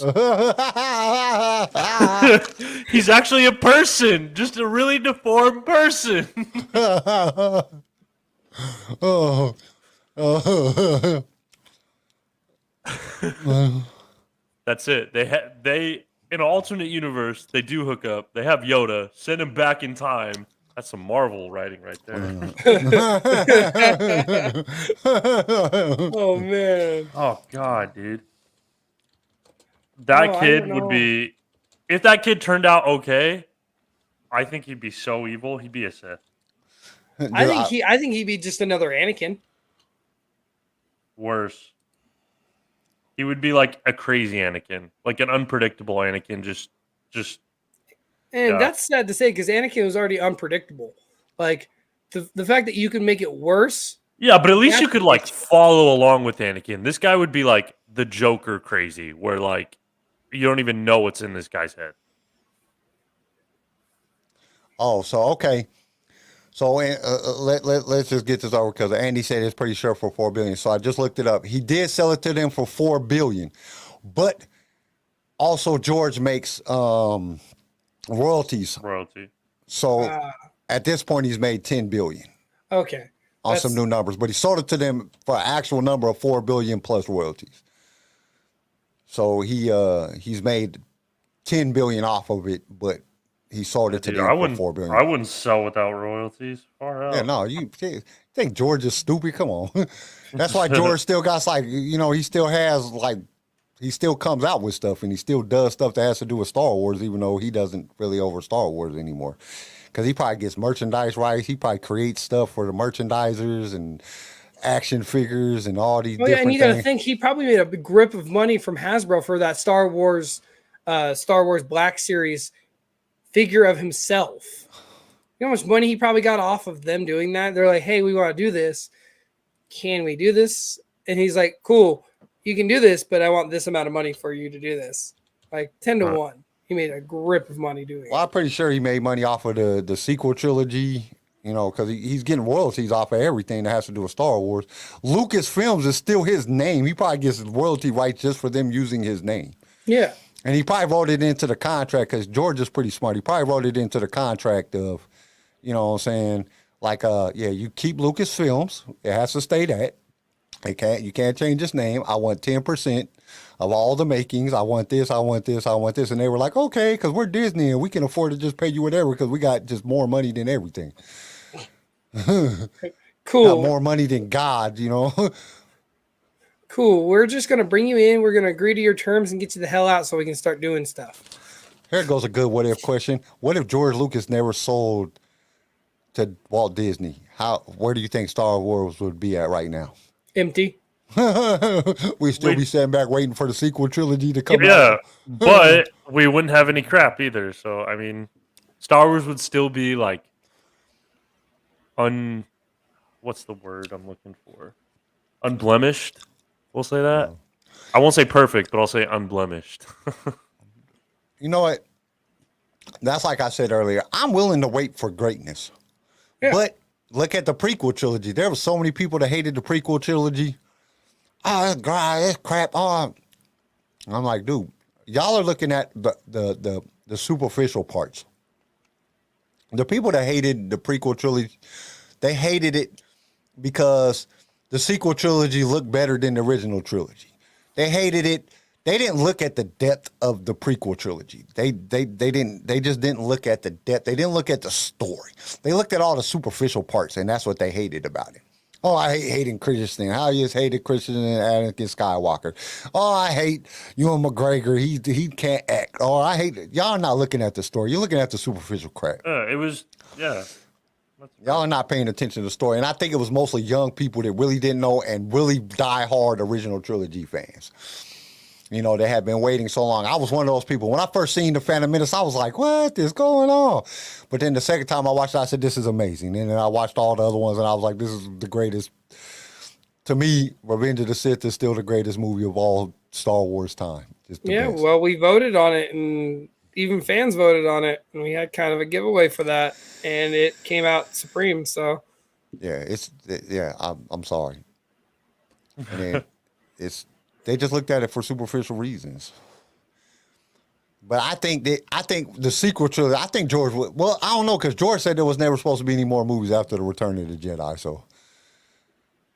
Speaker 5: He's actually a person, just a really deformed person.
Speaker 4: Oh.
Speaker 5: That's it. They in an alternate universe, they do hook up. They have Yoda, send him back in time. That's some Marvel writing right there.
Speaker 6: Oh man!
Speaker 5: Oh god, dude. That
Speaker 6: Oh, I
Speaker 5: kid
Speaker 6: don't
Speaker 5: would
Speaker 6: know.
Speaker 5: be, if that kid turned out okay, I think he'd be so evil. He'd be a Sith.
Speaker 6: I think he'd be just another Anakin.
Speaker 5: Worse. He would be like a crazy Anakin, like an unpredictable Anakin. Just
Speaker 6: And
Speaker 5: Yeah.
Speaker 6: that's sad to say because Anakin was already unpredictable. Like the fact that you can make it worse.
Speaker 5: yeah, but at least you
Speaker 6: That's-
Speaker 5: could like follow along with Anakin. This guy would be like the Joker crazy, where like you don't even know what's in this guy's head.
Speaker 4: Oh, so okay. So let's just get this over because Andy said it's pretty sure for $4 billion. So I just looked it up. He did sell it to them for $4 billion, but also George makes royalties.
Speaker 5: Royalty.
Speaker 4: So at this point, he's made $10 billion
Speaker 6: Okay.
Speaker 4: on
Speaker 6: That's-
Speaker 4: some new numbers, but he sold it to them for an actual number of $4 billion plus royalties. So he's made $10 billion off of it, but he sold it to
Speaker 5: Dude,
Speaker 4: them
Speaker 5: I
Speaker 4: for
Speaker 5: wouldn't.
Speaker 4: $4 billion.
Speaker 5: I wouldn't sell without royalties. Far out.
Speaker 4: Yeah, no, you think George is stupid? Come on. That's why George still got like, he still has like, he still comes out with stuff and he still does stuff that has to do with Star Wars, even though he doesn't really over Star Wars anymore. Because he probably gets merchandise rights. He probably creates stuff for the merchandisers and action figures and all these
Speaker 6: Oh yeah,
Speaker 4: different
Speaker 6: and you got to
Speaker 4: things.
Speaker 6: think he probably made a big grip of money from Hasbro for that Star Wars Black Series figure of himself. You know how much money he probably got off of them doing that? They're like, "Hey, we want to do this. Can we do this?" And he's like, "Cool, you can do this, but I want this amount of money for you to do this." Like 10 to 1. He made a grip of money doing
Speaker 4: Well,
Speaker 6: it.
Speaker 4: I'm pretty sure he made money off of the sequel trilogy, because he's getting royalties off of everything that has to do with Star Wars. Lucasfilms is still his name. He probably gets royalty rights just for them using his name.
Speaker 6: Yeah.
Speaker 4: And he probably wrote it into the contract because George is pretty smart. He probably wrote it into the contract of, you know what I'm saying? Like, yeah, you keep Lucasfilms. It has to stay that. You can't change his name. I want 10% of all the makings. I want this, I want this, I want this. And they were like, okay, because we're Disney and we can afford to just pay you whatever because we got just more money than everything.
Speaker 6: Cool.
Speaker 4: Got more money than God, you know?
Speaker 6: Cool. We're just going to bring you in. We're going to agree to your terms and get you the hell out so we can start doing stuff.
Speaker 4: Here goes a good what-if question. What if George Lucas never sold to Walt Disney? Where do you think Star Wars would be at right now?
Speaker 6: Empty.
Speaker 4: We still be sitting back waiting for the sequel trilogy to come out.
Speaker 5: Yeah, but we wouldn't have any crap either. So, I mean, Star Wars would still be like what's the word I'm looking for? Unblemished. We'll say that. I won't say perfect, but I'll say unblemished.
Speaker 4: You know what? That's like I said earlier. I'm willing to wait for greatness.
Speaker 6: Yeah.
Speaker 4: But look at the prequel trilogy. There were so many people that hated the prequel trilogy. Oh, that's dry. That's crap. Oh, I'm like, dude, y'all are looking at the superficial parts. The people that hated the prequel trilogy, they hated it because the sequel trilogy looked better than the original trilogy. They hated it. They didn't look at the depth of the prequel trilogy. They just didn't look at the depth. They didn't look at the story. They looked at all the superficial parts, and that's what they hated about it. Oh, I hate hating Christian. How you just hated Christian and Anakin Skywalker. Oh, I hate Ewan McGregor. He can't act. Oh, I hate it. Y'all are not looking at the story. You're looking at the superficial crap.
Speaker 5: It was, yeah.
Speaker 4: Y'all are not paying attention to the story. And I think it was mostly young people that really didn't know and really die-hard original trilogy fans. You know, they had been waiting so long. I was one of those people. When I first seen The Phantom Menace, I was like, what is going on? But then the second time I watched it, I said, this is amazing. And then I watched all the other ones, and I was like, this is the greatest. To me, Revenge of the Sith is still the greatest movie of all Star Wars time.
Speaker 6: Yeah, best. Well, we voted on it, and even fans voted on it, and we had kind of a giveaway for that, and it came out supreme, so.
Speaker 4: Yeah, I'm sorry. And they just looked at it for superficial reasons. But I think the sequel trilogy, I think George would, well, I don't know, because George said there was never supposed to be any more movies after the Return of the Jedi, so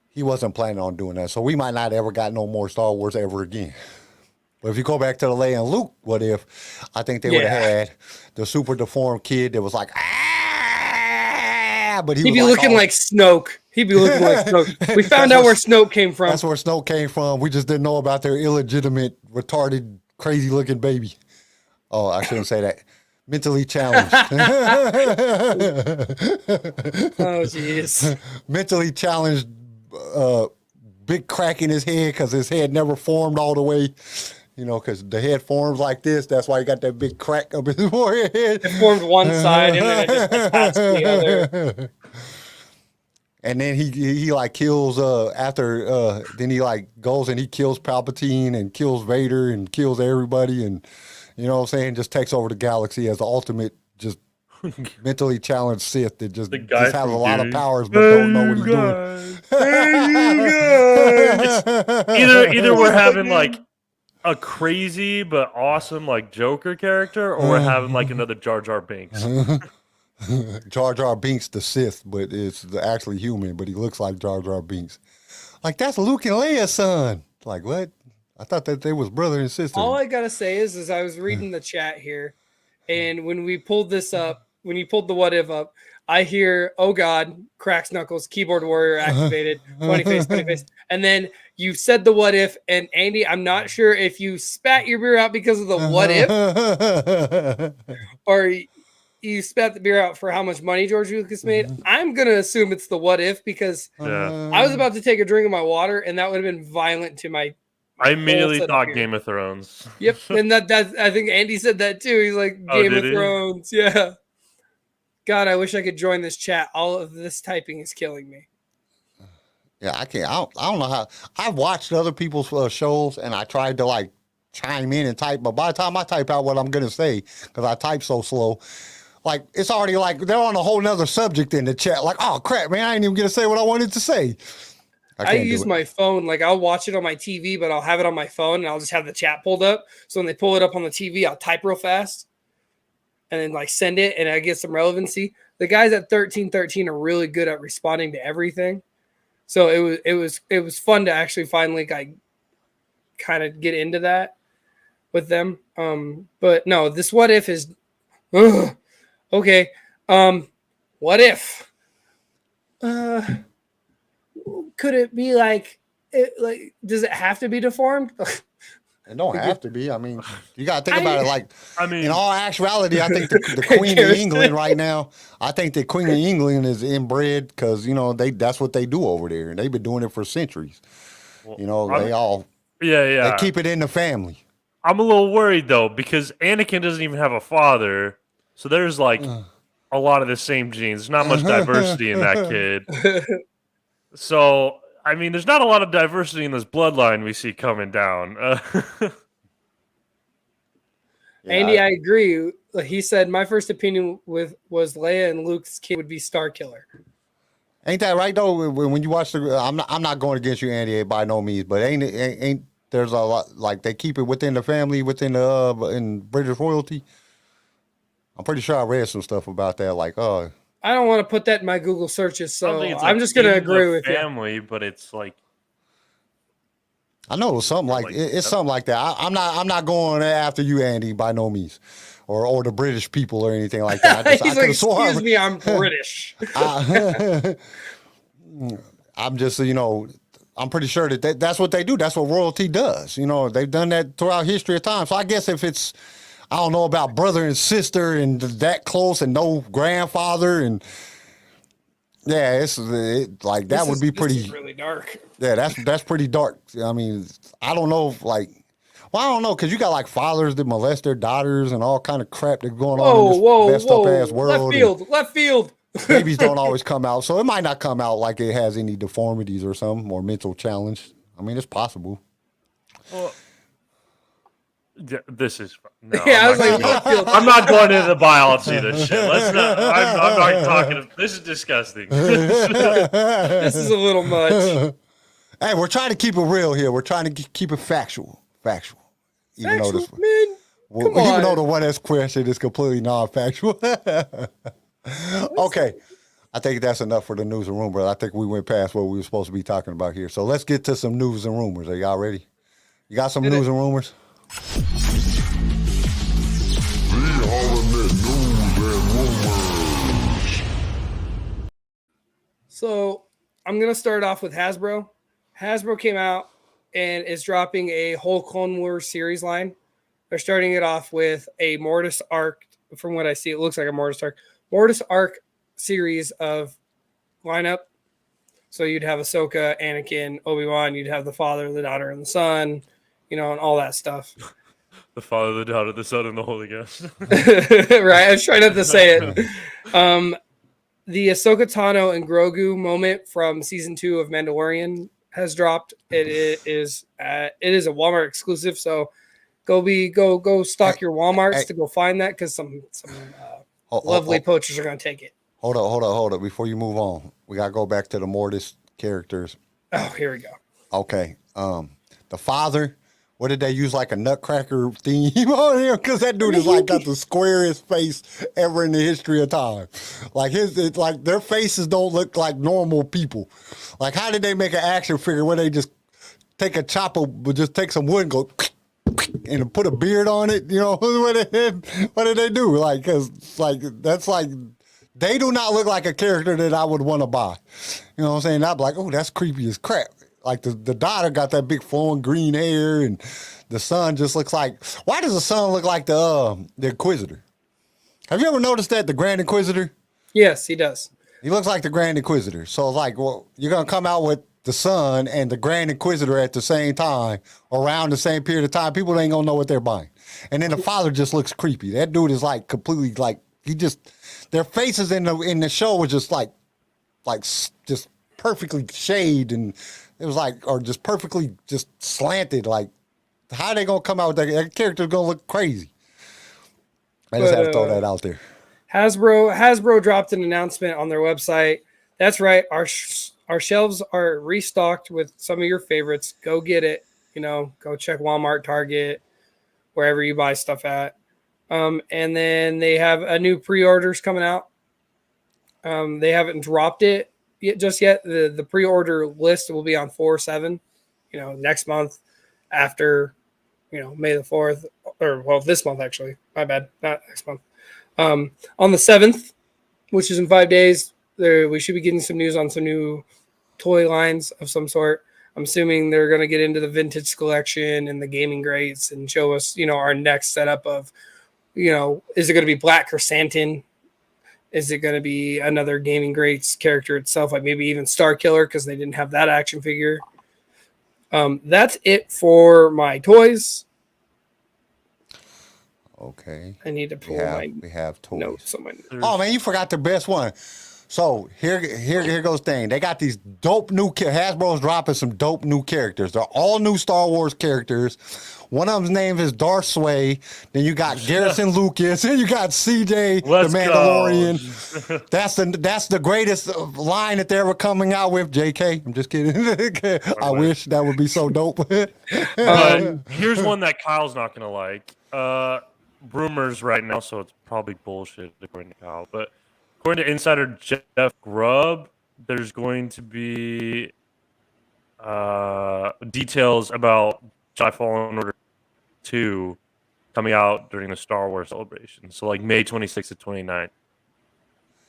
Speaker 4: he wasn't planning on doing that. So we might not ever got no more Star Wars ever again. But if you go back to the Leia and Luke, what if, I think they would have had the super deformed kid that was like, but he'd
Speaker 6: be looking like Snoke. He'd be looking like Snoke. We found out where Snoke came from.
Speaker 4: That's where Snoke came from. We just didn't know about their illegitimate, retarded, crazy-looking baby. Oh, I shouldn't say that. Mentally challenged.
Speaker 6: Oh, jeez.
Speaker 4: Mentally challenged, big crack in his head because his head never formed all the way. You know, because the head forms like this. That's why he got that big crack up his forehead.
Speaker 6: It formed one side and then it just attached to the other.
Speaker 4: And then he like kills then he like goes and he kills Palpatine and kills Vader and kills everybody, and you know what I'm saying, just takes over the galaxy as the ultimate just mentally challenged Sith that just has a lot of powers but don't know what he's doing.
Speaker 5: Either we're having like a crazy but awesome like Joker character, or we're having like another Jar Jar Binks.
Speaker 4: Jar Jar Binks the Sith, but it's actually human, but he looks like Jar Jar Binks. Like, that's Luke and Leia's son. Like, what? I thought that they was brother and sister.
Speaker 6: All I gotta say is I was reading the chat here, and when we pulled this up, when you pulled the what if up, I hear, oh God, cracks knuckles, keyboard warrior activated, funny face, and then you said the what if, and Andy, I'm not sure if you spat your beer out because of the what if, or you spat the beer out for how much money George Lucas made. I'm going to assume it's the what if, because I was about to take a drink of my water, and that would have been violent to my
Speaker 5: I immediately thought Game of Thrones.
Speaker 6: Yep, and that I think Andy said that too. He's like, Game of Thrones. Yeah. God, I wish I could join this chat. All of this typing is killing me.
Speaker 4: Yeah, I can't. I don't know how. I've watched other people's shows, and I tried to like chime in and type, but by the time I type out what I'm going to say, because I type so slow, like, it's already like they're on a whole nother subject in the chat. Like, oh, crap, man, I ain't even going to say what I wanted to say.
Speaker 6: I use my phone. Like I'll watch it on my TV, but I'll have it on my phone and I'll just have the chat pulled up. So when they pull it up on the TV, I'll type real fast and then like send it, and I get some relevancy. The guys at 1313 are really good at responding to everything. So it was fun to actually finally like kind of get into that with them. But no, this what if is okay. What if? Could it be like does it have to be deformed?
Speaker 4: It don't have to be. I mean, you got to think about it. Like,
Speaker 5: I mean,
Speaker 4: in all actuality, I think the Queen of England right now. I think the Queen of England is inbred because that's what they do over there, and they've been doing it for centuries.
Speaker 5: Well,
Speaker 4: they keep it in the family.
Speaker 5: I'm a little worried though because Anakin doesn't even have a father, so there's like a lot of the same genes. There's not much diversity in that kid. So. I mean, there's not a lot of diversity in this bloodline we see coming down.
Speaker 6: Andy, I agree. He said my first opinion was Leia and Luke's kid would be Star Killer.
Speaker 4: Ain't that right though? When you watch I'm not going against you, Andy, by no means, but ain't there's a lot like they keep it within the family, within the in British royalty. I'm pretty sure I read some stuff about that, like
Speaker 6: I don't want to put that in my Google searches, so I'm just
Speaker 5: going
Speaker 6: to agree with
Speaker 5: family, but it's like
Speaker 4: I know it was something like it's something like that. I'm not going after you, Andy, by no means, or the British people or anything like that.
Speaker 6: He's like, excuse me, I'm British.
Speaker 4: I'm just I'm pretty sure that's what they do. That's what royalty does. They've done that throughout history of time. So I guess if it's I don't know about brother and sister and that close and no grandfather and it's like that would be pretty.
Speaker 6: This is really dark.
Speaker 4: Yeah, that's pretty dark. I mean, I don't know if I don't know because you got like fathers that molest their daughters and all kind of crap that's going on in this messed up ass world.
Speaker 6: Left field.
Speaker 4: Babies don't always come out, so it might not come out like it has any deformities or something or mental challenge. I mean, it's possible.
Speaker 5: Well, yeah, this is no.
Speaker 6: Yeah,
Speaker 5: I'm not going into the biology of this shit. Let's not. I'm not talking. This is disgusting.
Speaker 6: This is a little much.
Speaker 4: Hey, we're trying to keep it real here. We're trying to keep it factual. Even though this,
Speaker 6: man.
Speaker 4: Even though the 1S question is completely non-factual. Okay, I think that's enough for the news and rumors. I think we went past what we were supposed to be talking about here. So let's get to some news and rumors. Are y'all ready? You got some news and rumors?
Speaker 6: So I'm going to start off with Hasbro. Hasbro came out and is dropping a whole Clone Wars series line. They're starting it off with a Mortis arc. From what I see, it looks like a Mortis arc. Mortis arc series of lineup. So you'd have Ahsoka, Anakin, Obi-Wan. You'd have the father, the daughter, and the son, and all that stuff.
Speaker 5: The Father, the Daughter, the Son, and the Holy Ghost.
Speaker 6: Right, I was trying not to say it. The Ahsoka Tano and Grogu moment from season 2 of Mandalorian has dropped. It is a Walmart exclusive, so go stock your Walmarts to go find that because some lovely poachers are going to take it.
Speaker 4: Hold up. Before you move on, we got to go back to the Mortis characters.
Speaker 6: Oh, here we go.
Speaker 4: Okay. The father, what did they use, like a nutcracker theme on him? Because that dude is like got the squarest face ever in the history of time. Like it's like their faces don't look like normal people. Like how did they make an action figure where they just take a chopper, but just take some wood and go and put a beard on it? What did they do? Like, cause like that's like. They do not look like a character that I would want to buy. You know what I'm saying? I'd be like, oh, that's creepy as crap. Like the daughter got that big flowing green hair, and the son just looks like. Why does the son look like the Inquisitor? Have you ever noticed that the Grand Inquisitor?
Speaker 6: Yes, he does.
Speaker 4: He looks like the Grand Inquisitor. So it's like, well, you're gonna come out with the son and the Grand Inquisitor at the same time, around the same period of time. People ain't gonna know what they're buying. And then the father just looks creepy. That dude is like completely like he just. Their faces in the show were just like just perfectly shaded, and it was like, or just perfectly just slanted. Like, how are they gonna come out with that? That character's gonna look crazy. I just had to throw that out there.
Speaker 6: Hasbro dropped an announcement on their website. That's right, our our shelves are restocked with some of your favorites. Go get it. Go check Walmart, Target, wherever you buy stuff at. And then they have a new pre-orders coming out. They haven't dropped it just yet. The pre-order list will be on 4/7, next month after, May the 4th, this month actually. My bad, not next month. On the 7th, which is in 5 days, we should be getting some news on some new toy lines of some sort. I'm assuming they're going to get into the vintage collection and the gaming greats and show us, our next setup of, is it going to be Black Chrysanthemum? Is it going to be another gaming greats character itself, like maybe even Star Killer, because they didn't have that action figure? That's it for my toys.
Speaker 4: Okay.
Speaker 6: I need to pull
Speaker 4: we have toys.
Speaker 6: notes on my.
Speaker 4: Oh man, you forgot the best one. So here goes thing. They got these dope new Hasbro's dropping some dope new characters. They're all new Star Wars characters. One of them's name is Darth Sway. Then you got Garrison Lucas. Then you got CJ
Speaker 5: Let's
Speaker 4: the Mandalorian. That's the greatest line that they're ever coming out with. JK, I'm just kidding. I wish that would be so dope.
Speaker 5: Here's one that Kyle's not gonna like. Rumors right now, so it's probably bullshit according to Kyle, but according to insider Jeff Grubb, there's going to be details about Jedi Fallen Order 2 coming out during the Star Wars celebration. So like May 26th to 29th.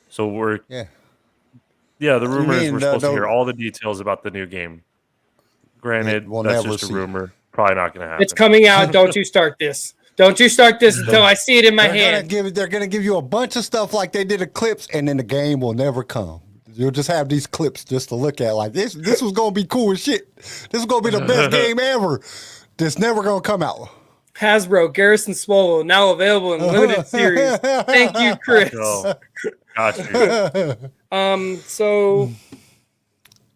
Speaker 5: So the rumors we're supposed to hear all the details about the new game. Granted, that's just a rumor. Probably not going to happen.
Speaker 6: It's coming out. Don't you start this. Don't you start this until I see it in my hand.
Speaker 4: They're going to give you a bunch of stuff like they did a clips, and then the game will never come. You'll just have these clips just to look at. Like, this was going to be cool as shit. This is going to be the best game ever. That's never going to come out.
Speaker 6: Hasbro, Garrison Swallow, now available in limited series. Thank you, Chris.
Speaker 5: Got you.
Speaker 6: So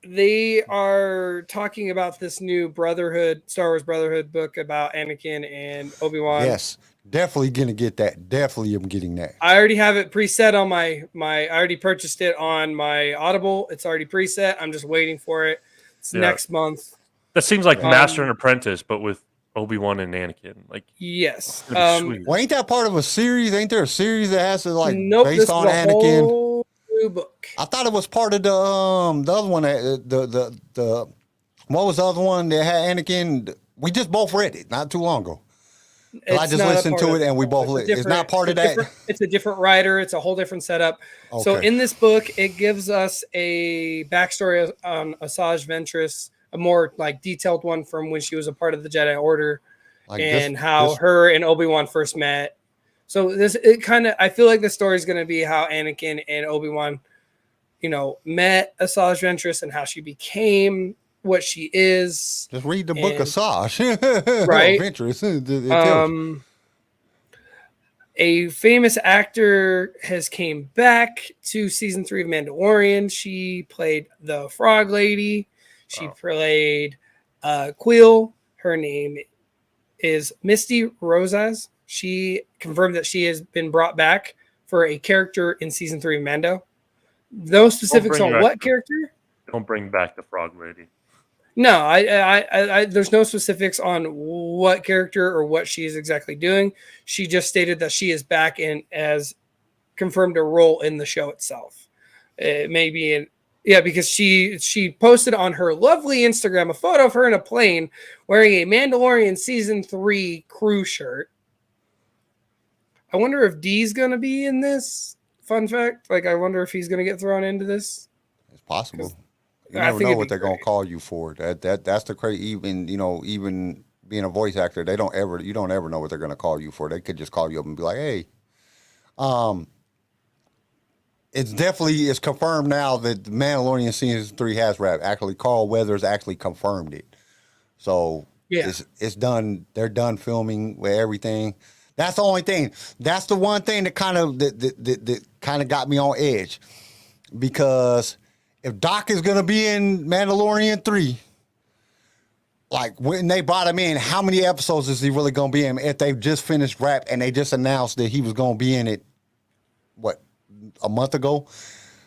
Speaker 6: they are talking about this new Star Wars Brotherhood book about Anakin and Obi-Wan.
Speaker 4: Yes, definitely gonna get that. Definitely am getting that.
Speaker 6: I already have it preset on I already purchased it on my Audible. It's already preset. I'm just waiting for it. It's next month.
Speaker 5: That seems like Master and Apprentice, but with Obi-Wan and Anakin. Like,
Speaker 6: yes.
Speaker 4: Well, ain't that part of a series? Ain't there a series that has to
Speaker 6: based on Anakin? Whole new book.
Speaker 4: I thought it was part of the other one. The what was the other one that had Anakin? We just both read it not too long ago. I just listened to it and we both read it. It's not part of that.
Speaker 6: It's a different writer. It's a whole different setup. Okay. So in this book, it gives us a backstory on Asajj Ventress, a more detailed one from when she was a part of the Jedi Order, how her and Obi-Wan first met. So I feel like the story is going to be how Anakin and Obi-Wan, met Asajj Ventress and how she became what she is.
Speaker 4: Just read the book Asajj,
Speaker 6: right?
Speaker 4: Ventress.
Speaker 6: A famous actor has came back to season 3 of Mandalorian. She played the Frog Lady. She played Quill. Her name is Misty Rosas. She confirmed that she has been brought back for a character in season 3 of Mando. No specifics on what character.
Speaker 5: Don't bring back the Frog Lady.
Speaker 6: No, I there's no specifics on what character or what she is exactly doing. She just stated that she is back and has confirmed a role in the show itself. It may be because she posted on her lovely Instagram a photo of her in a plane wearing a Mandalorian season 3 crew shirt. I wonder if D's gonna be in this. Fun fact, I wonder if he's gonna get thrown into this.
Speaker 4: It's possible. You never know what they're gonna call you for. That's the crazy. Even being a voice actor, you don't ever know what they're gonna call you for. They could just call you up and be like, "Hey." It's confirmed now that the Mandalorian season 3 has wrapped. Actually, Carl Weathers actually confirmed it. So it's done. They're done filming with everything. That's the only thing. That's the one thing that kind of got me on edge, because if Doc is gonna be in Mandalorian 3, when they brought him in, how many episodes is he really gonna be in? If they've just finished wrap and they just announced that he was gonna be in it, a month ago?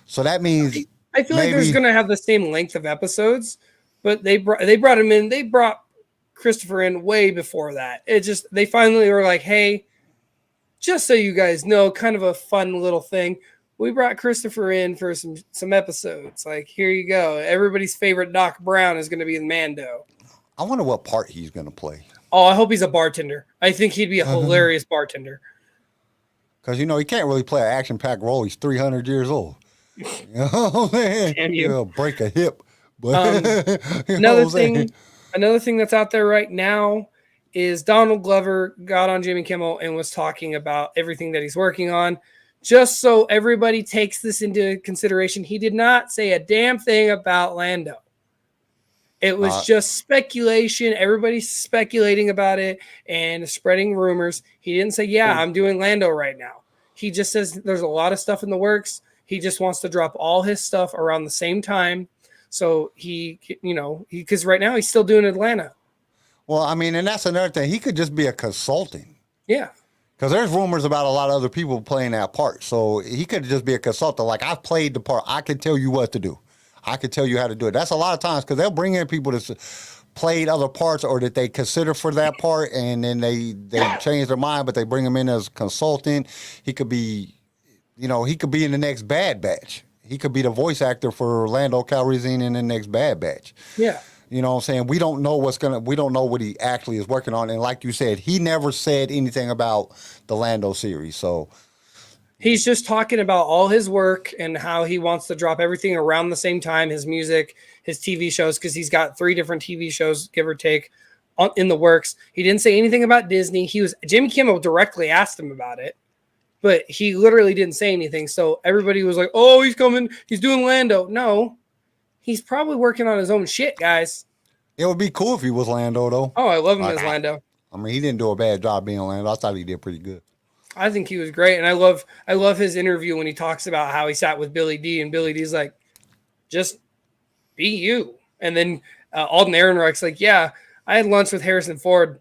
Speaker 4: So that means
Speaker 6: I feel like
Speaker 4: maybe
Speaker 6: there's gonna have the same length of episodes, but they brought him in. They brought Christopher in way before that. It just they finally were like, hey, just so you guys know, kind of a fun little thing. We brought Christopher in for some episodes. Like, here you go. Everybody's favorite Doc Brown is going to be in Mando.
Speaker 4: I wonder what part he's gonna play.
Speaker 6: Oh, I hope he's a bartender. I think he'd be a hilarious bartender.
Speaker 4: Because he can't really play an action-packed role. He's 300 years old. You know what I'm saying?
Speaker 6: Damn you.
Speaker 4: He'll break a hip. But
Speaker 6: Another thing that's out there right now is Donald Glover got on Jimmy Kimmel and was talking about everything that he's working on. Just so everybody takes this into consideration, he did not say a damn thing about Lando. It was just speculation. Everybody's speculating about it and spreading rumors. He didn't say, yeah, I'm doing Lando right now. He just says there's a lot of stuff in the works. He just wants to drop all his stuff around the same time. So because right now he's still doing Atlanta.
Speaker 4: Well, I mean, and that's another thing. He could just be a consultant.
Speaker 6: Yeah.
Speaker 4: Because there's rumors about a lot of other people playing that part. So he could just be a consultant. Like, I've played the part. I can tell you what to do. I can tell you how to do it. That's a lot of times because they'll bring in people that's played other parts or that they consider for that part, and then they change their mind, but they bring him in as a consultant. He could be, he could be in the next Bad Batch. He could be the voice actor for Lando Calrissian in the next Bad Batch.
Speaker 6: Yeah.
Speaker 4: You know what I'm saying? We don't know we don't know what he actually is working on. And like you said, he never said anything about the Lando series. So
Speaker 6: he's just talking about all his work and how he wants to drop everything around the same time, his music, his TV shows, because he's got 3 different TV shows, give or take, in the works. He didn't say anything about Disney. Jimmy Kimmel directly asked him about it, but he literally didn't say anything. So everybody was like, oh, he's coming. He's doing Lando. No, he's probably working on his own shit, guys.
Speaker 4: It would be cool if he was Lando, though.
Speaker 6: Oh, I love him as Lando.
Speaker 4: I mean, he didn't do a bad job being Lando. I thought he did pretty good.
Speaker 6: I think he was great, and I love his interview when he talks about how he sat with Billy D, and Billy D's like, just be you. And then Alden Ehrenreich's like, yeah, I had lunch with Harrison Ford.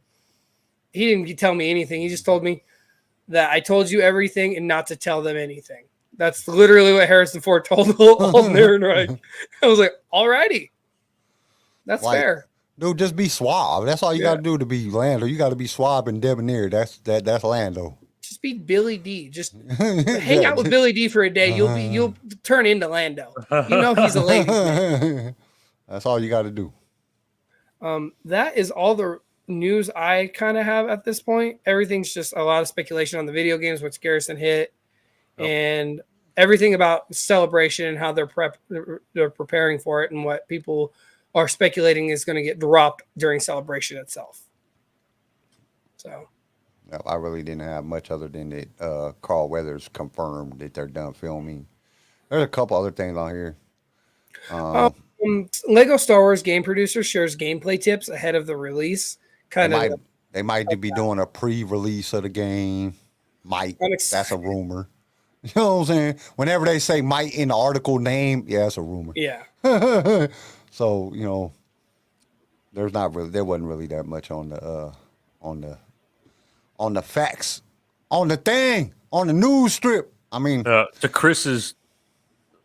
Speaker 6: He didn't tell me anything. He just told me that I told you everything and not to tell them anything. That's literally what Harrison Ford told Alden Ehrenreich. I was like, alrighty. That's fair.
Speaker 4: Dude, just be suave. That's all you got to do to be Lando. You got to be suave and debonair. That's Lando.
Speaker 6: Just be Billy D. Just hang out with Billy D for a day. You'll turn into Lando. You know he's a ladies' man.
Speaker 4: That's all you got to do.
Speaker 6: That is all the news I kind of have at this point. Everything's just a lot of speculation on the video games, which Garrison hit, and everything about Celebration and how they're preparing for it and what people are speculating is going to get dropped during Celebration itself. So.
Speaker 4: No, I really didn't have much other than that Carl Weathers confirmed that they're done filming. There's a couple other things on here.
Speaker 6: Lego Star Wars game producer shares gameplay tips ahead of the release.
Speaker 4: They might be doing a pre-release of the game. That's a rumor. You know what I'm saying? Whenever they say might in the article name, yeah, it's a rumor.
Speaker 6: Yeah.
Speaker 4: So, there wasn't really that much on the facts, on the news strip. I mean,
Speaker 5: to Chris's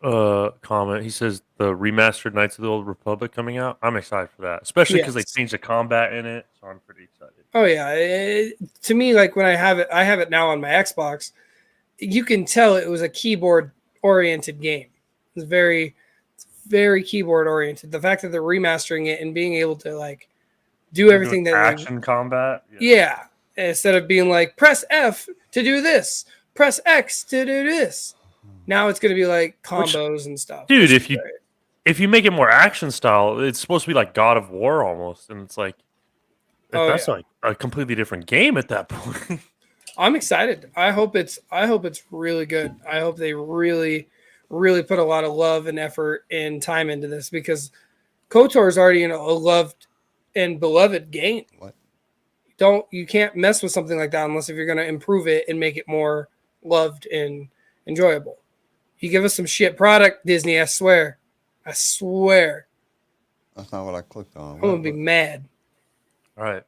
Speaker 5: comment, he says the remastered Knights of the Old Republic coming out. I'm excited for that, especially because they changed the combat in it, so I'm pretty excited.
Speaker 6: Oh yeah, to me, like when I have it now on my Xbox. You can tell it was a keyboard-oriented game. It's very, very keyboard-oriented. The fact that they're remastering it and being able to like do everything that
Speaker 5: action combat,
Speaker 6: yeah, instead of being like press F to do this, press X to do this. Now it's going to be like combos and stuff.
Speaker 5: Dude, if you make it more action style, it's supposed to be like God of War almost, and it's like that's like a completely different game at that point.
Speaker 6: I'm excited. I hope it's really good. I hope they really, really put a lot of love and effort and time into this because KOTOR is already a loved and beloved game.
Speaker 4: What?
Speaker 6: You can't mess with something like that unless if you're going to improve it and make it more loved and enjoyable. You give us some shit product, Disney, I swear.
Speaker 4: That's not what I clicked on.
Speaker 6: I'm going to be mad.
Speaker 5: All right.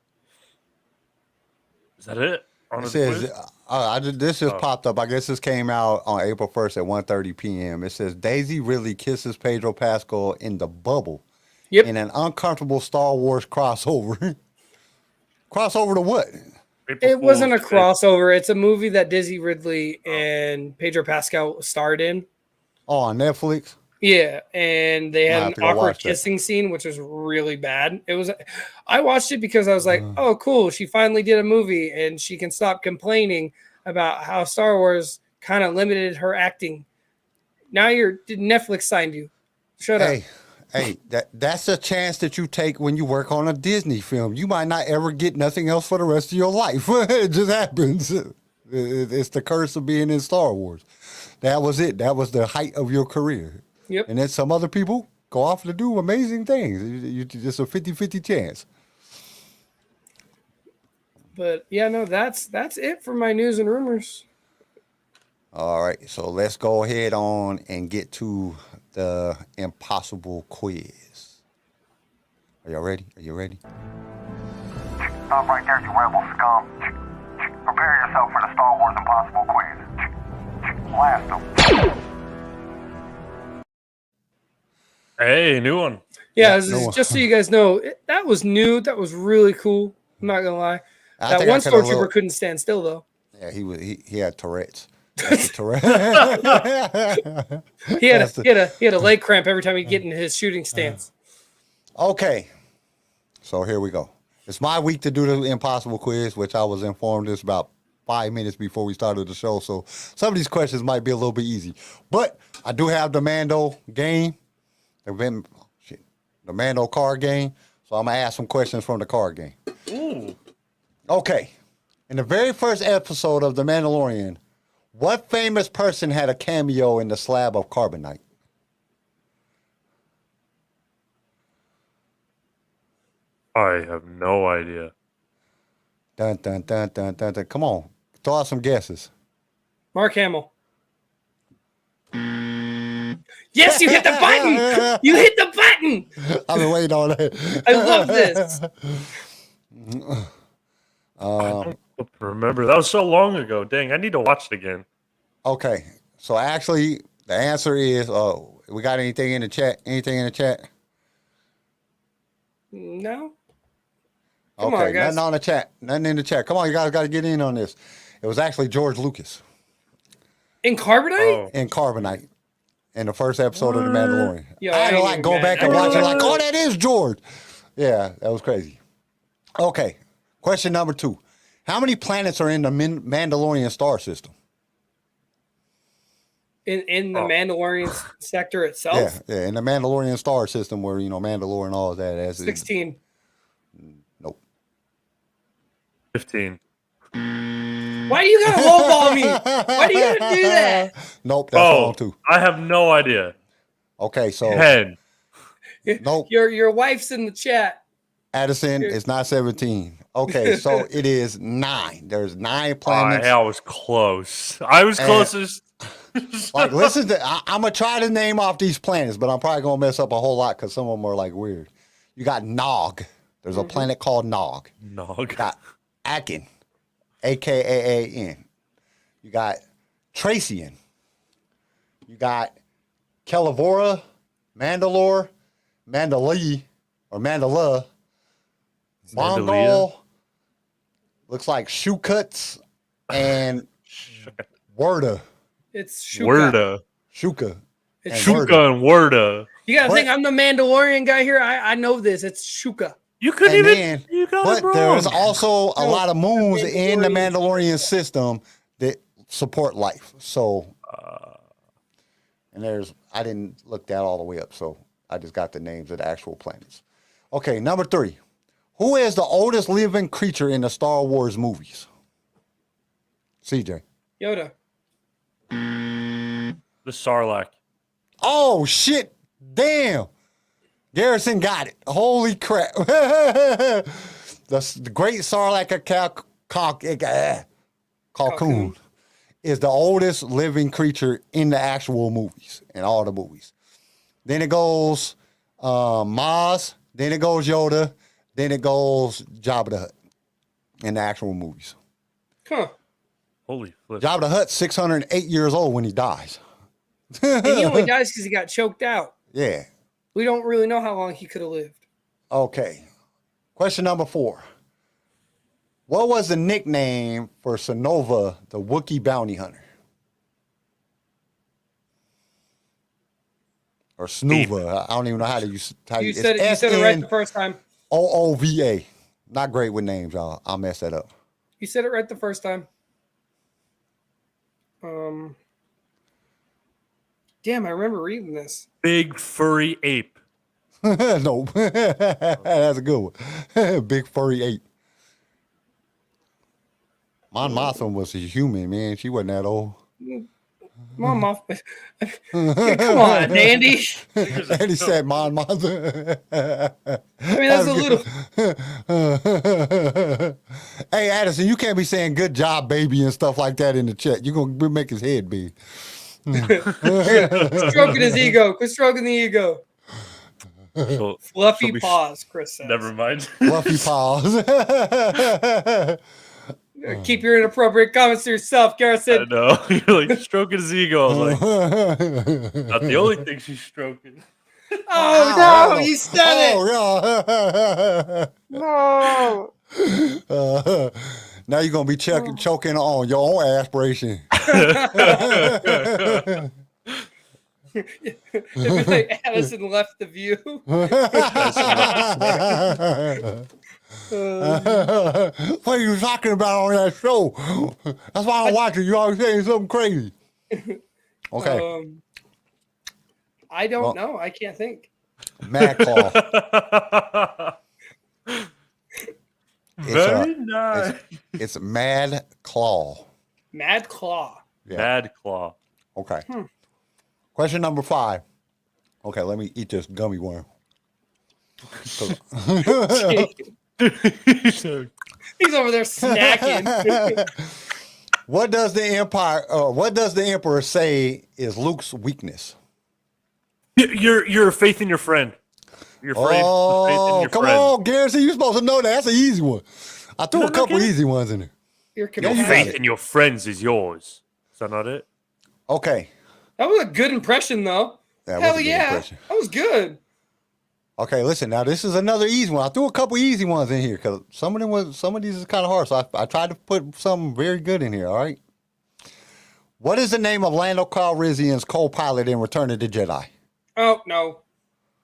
Speaker 5: Is that it? On
Speaker 4: It
Speaker 5: the
Speaker 4: says,
Speaker 5: quiz?
Speaker 4: this just
Speaker 5: Oh.
Speaker 4: popped up. I guess this came out on April 1st at 1:30 p.m. It says, Daisy Ridley kisses Pedro Pascal in the bubble
Speaker 6: Yep.
Speaker 4: in an uncomfortable Star Wars crossover. Crossover to what?
Speaker 5: April
Speaker 6: It wasn't a
Speaker 5: Fool's Day.
Speaker 6: crossover. It's a movie that Daisy Ridley and Pedro Pascal starred in.
Speaker 4: Oh, on Netflix?
Speaker 6: Yeah, and they
Speaker 4: I'll
Speaker 6: had
Speaker 4: have
Speaker 6: an
Speaker 4: to go
Speaker 6: awkward
Speaker 4: watch that.
Speaker 6: kissing scene, which was really bad. It was. I watched it because I was like,
Speaker 4: Uh-huh.
Speaker 6: "Oh, cool! She finally did a movie, and she can stop complaining about how Star Wars kind of limited her acting." Now Netflix signed you. Shut up.
Speaker 4: Hey, that's a chance that you take when you work on a Disney film. You might not ever get nothing else for the rest of your life. It just happens. It's the curse of being in Star Wars. That was it. That was the height of your career.
Speaker 6: Yep.
Speaker 4: And then some other people go off to do amazing things. It's a 50-50 chance.
Speaker 6: But yeah, no, that's it for my news and rumors.
Speaker 4: All right, so let's go ahead on and get to the impossible quiz. Are y'all ready? Are you ready?
Speaker 1: Stop right there, you rebel scum. Prepare yourself for the Star Wars Impossible quiz. Blast them.
Speaker 5: Hey, new one.
Speaker 6: Yeah,
Speaker 4: no-
Speaker 6: just so you guys know, that was new. That was really cool. I'm not gonna lie.
Speaker 4: I
Speaker 6: That
Speaker 4: think I
Speaker 6: one
Speaker 4: coulda
Speaker 6: stormtrooper couldn't stand still though.
Speaker 4: Yeah, he had Tourette's. That's the Tourette.
Speaker 6: He had
Speaker 4: That's
Speaker 6: he had a leg cramp every time he'd get in his shooting stance.
Speaker 4: Okay, so here we go. It's my week to do the impossible quiz, which I was informed is about 5 minutes before we started the show. So some of these questions might be a little bit easy, but I do have the Mando game, the Mando card game. So I'm gonna ask some questions from the card game.
Speaker 5: Ooh.
Speaker 4: Okay, in the very first episode of The Mandalorian, what famous person had a cameo in the slab of carbonite?
Speaker 5: I have no idea.
Speaker 4: Dun, dun, dun, dun, dun, dun. Come on, throw out some guesses.
Speaker 6: Mark Hamill. Yes, you hit the button. You hit the button.
Speaker 4: I've been waiting on that.
Speaker 6: I love this.
Speaker 5: I don't remember. That was so long ago. Dang, I need to watch it again.
Speaker 4: Okay, so actually, the answer is, we got anything in the chat? Anything in the chat?
Speaker 6: No.
Speaker 4: Okay,
Speaker 6: Come on, guys.
Speaker 4: nothing on the chat. Nothing in the chat. Come on, you guys got to get in on this. It was actually George Lucas
Speaker 6: In carbonite?
Speaker 5: Oh,
Speaker 4: in Carbonite in the first episode of The Mandalorian.
Speaker 6: Yo,
Speaker 4: I had to
Speaker 6: I
Speaker 4: like
Speaker 6: ain't
Speaker 4: go
Speaker 6: even
Speaker 4: back
Speaker 6: mad.
Speaker 4: and watch it like, oh, that is George. Yeah, that was crazy. Okay, question number 2. How many planets are in the Mandalorian star system?
Speaker 6: In the Mandalorian sector itself?
Speaker 4: Yeah, in the Mandalorian star system where, Mandalore and all of that.
Speaker 6: 16.
Speaker 4: Nope.
Speaker 5: 15.
Speaker 6: Why do you gotta lowball me? Why do you gotta do that?
Speaker 4: Nope, that's wrong too.
Speaker 5: I have no idea.
Speaker 4: Okay, so
Speaker 5: 10.
Speaker 4: nope.
Speaker 6: Your wife's in the chat.
Speaker 4: Addison, it's not 17. Okay, so it is 9. There's 9 planets.
Speaker 5: I was close. I was closest.
Speaker 4: Like, listen I'm gonna try to name off these planets, but I'm probably gonna mess up a whole lot because some of them are like weird. You got Nog. There's a planet called Nog.
Speaker 5: No.
Speaker 4: You got Akin, AKAAN. You got Tracian. You got Kelivora, Mandalore, Mandalay, or Mandala, Mongol, looks like Shukuts, and Werda.
Speaker 6: It's Shuka.
Speaker 5: Werda.
Speaker 4: Shuka.
Speaker 6: It's
Speaker 4: and
Speaker 5: Shuka
Speaker 4: Werda.
Speaker 5: and Werda.
Speaker 6: You gotta
Speaker 4: But-
Speaker 6: think I'm the Mandalorian guy here. I know this. It's Shuka.
Speaker 5: You couldn't
Speaker 4: And
Speaker 5: even.
Speaker 4: then,
Speaker 5: You got
Speaker 4: but
Speaker 5: it wrong.
Speaker 4: there's also a
Speaker 6: No,
Speaker 4: lot of moons
Speaker 6: the
Speaker 4: in the
Speaker 6: Mandalorian.
Speaker 4: Mandalorian system that support life. So, and I didn't look that all the way up, so I just got the names of the actual planets. Okay, number 3. Who is the oldest living creature in the Star Wars movies? CJ.
Speaker 6: Yoda.
Speaker 5: The Sarlacc.
Speaker 4: Oh, shit. Damn. Garrison got it. Holy crap. The great Sarlacc Cocoon is the oldest living creature in the actual movies, in all the movies. Then it goes Maz, then it goes Yoda, then it goes Jabba the Hutt in the actual movies.
Speaker 6: Huh.
Speaker 5: Holy flip.
Speaker 4: Jabba the Hutt's 608 years old when he dies.
Speaker 6: And he only dies because he got choked out.
Speaker 4: Yeah.
Speaker 6: We don't really know how long he could have lived.
Speaker 4: Okay. Question number 4. What was the nickname for Sonova, the Wookiee bounty hunter? Or Snoova. I don't even know how to use it.
Speaker 6: You said it right the first time.
Speaker 4: Soova. Not great with names, y'all. I'll mess that up.
Speaker 6: You said it right the first time. Damn, I remember reading this.
Speaker 5: Big furry ape.
Speaker 4: No. That's a good one. Big furry ape. Mon Mothma was a human, man. She wasn't that old.
Speaker 6: Mom off. Come on, Andy.
Speaker 4: Andy said Mon Mothma.
Speaker 6: I mean, that's a little.
Speaker 4: Hey, Addison, you can't be saying good job, baby, and stuff like that in the chat. You're going to make his head big.
Speaker 6: Stroking his ego. Quit stroking the ego.
Speaker 5: So,
Speaker 6: Fluffy
Speaker 5: so
Speaker 6: paws, Chris says.
Speaker 5: Never mind.
Speaker 4: Fluffy paws.
Speaker 6: Keep your inappropriate comments to yourself,
Speaker 5: I
Speaker 6: Garrison.
Speaker 5: know. You're like stroking his ego. I was like, not the only thing she's stroking.
Speaker 6: Oh, no, you said it.
Speaker 4: Oh,
Speaker 6: No.
Speaker 4: now you're going to be choking on your own aspiration.
Speaker 6: It'd be like Addison left the view.
Speaker 4: What are you talking about on that show? That's why I'm watching. You always saying something crazy. Okay.
Speaker 6: I don't know. I can't think.
Speaker 4: Mad Claw.
Speaker 5: Very nice.
Speaker 4: It's Mad Claw.
Speaker 6: Mad Claw.
Speaker 4: Yeah.
Speaker 5: Mad Claw.
Speaker 4: Okay. Question number 5. Okay, let me eat this gummy worm.
Speaker 6: He's over there snacking.
Speaker 4: What does the Emperor say is Luke's weakness?
Speaker 5: Your faith in your friend. Your faith in your
Speaker 4: come
Speaker 5: friend.
Speaker 4: on, Garrison. You're supposed to know that. That's an easy one. I threw a couple easy ones in there.
Speaker 6: Your
Speaker 5: Your faith in your friends is yours. Is that not it?
Speaker 4: Okay.
Speaker 6: That was a good impression, though.
Speaker 4: That was
Speaker 6: Hell
Speaker 4: a good
Speaker 6: yeah.
Speaker 4: impression.
Speaker 6: That was good.
Speaker 4: Okay, listen. Now this is another easy one. I threw a couple easy ones in here because some of these is kind of hard. So I tried to put something very good in here. All right. What is the name of Lando Calrissian's co-pilot in Return of the Jedi?
Speaker 6: Oh no!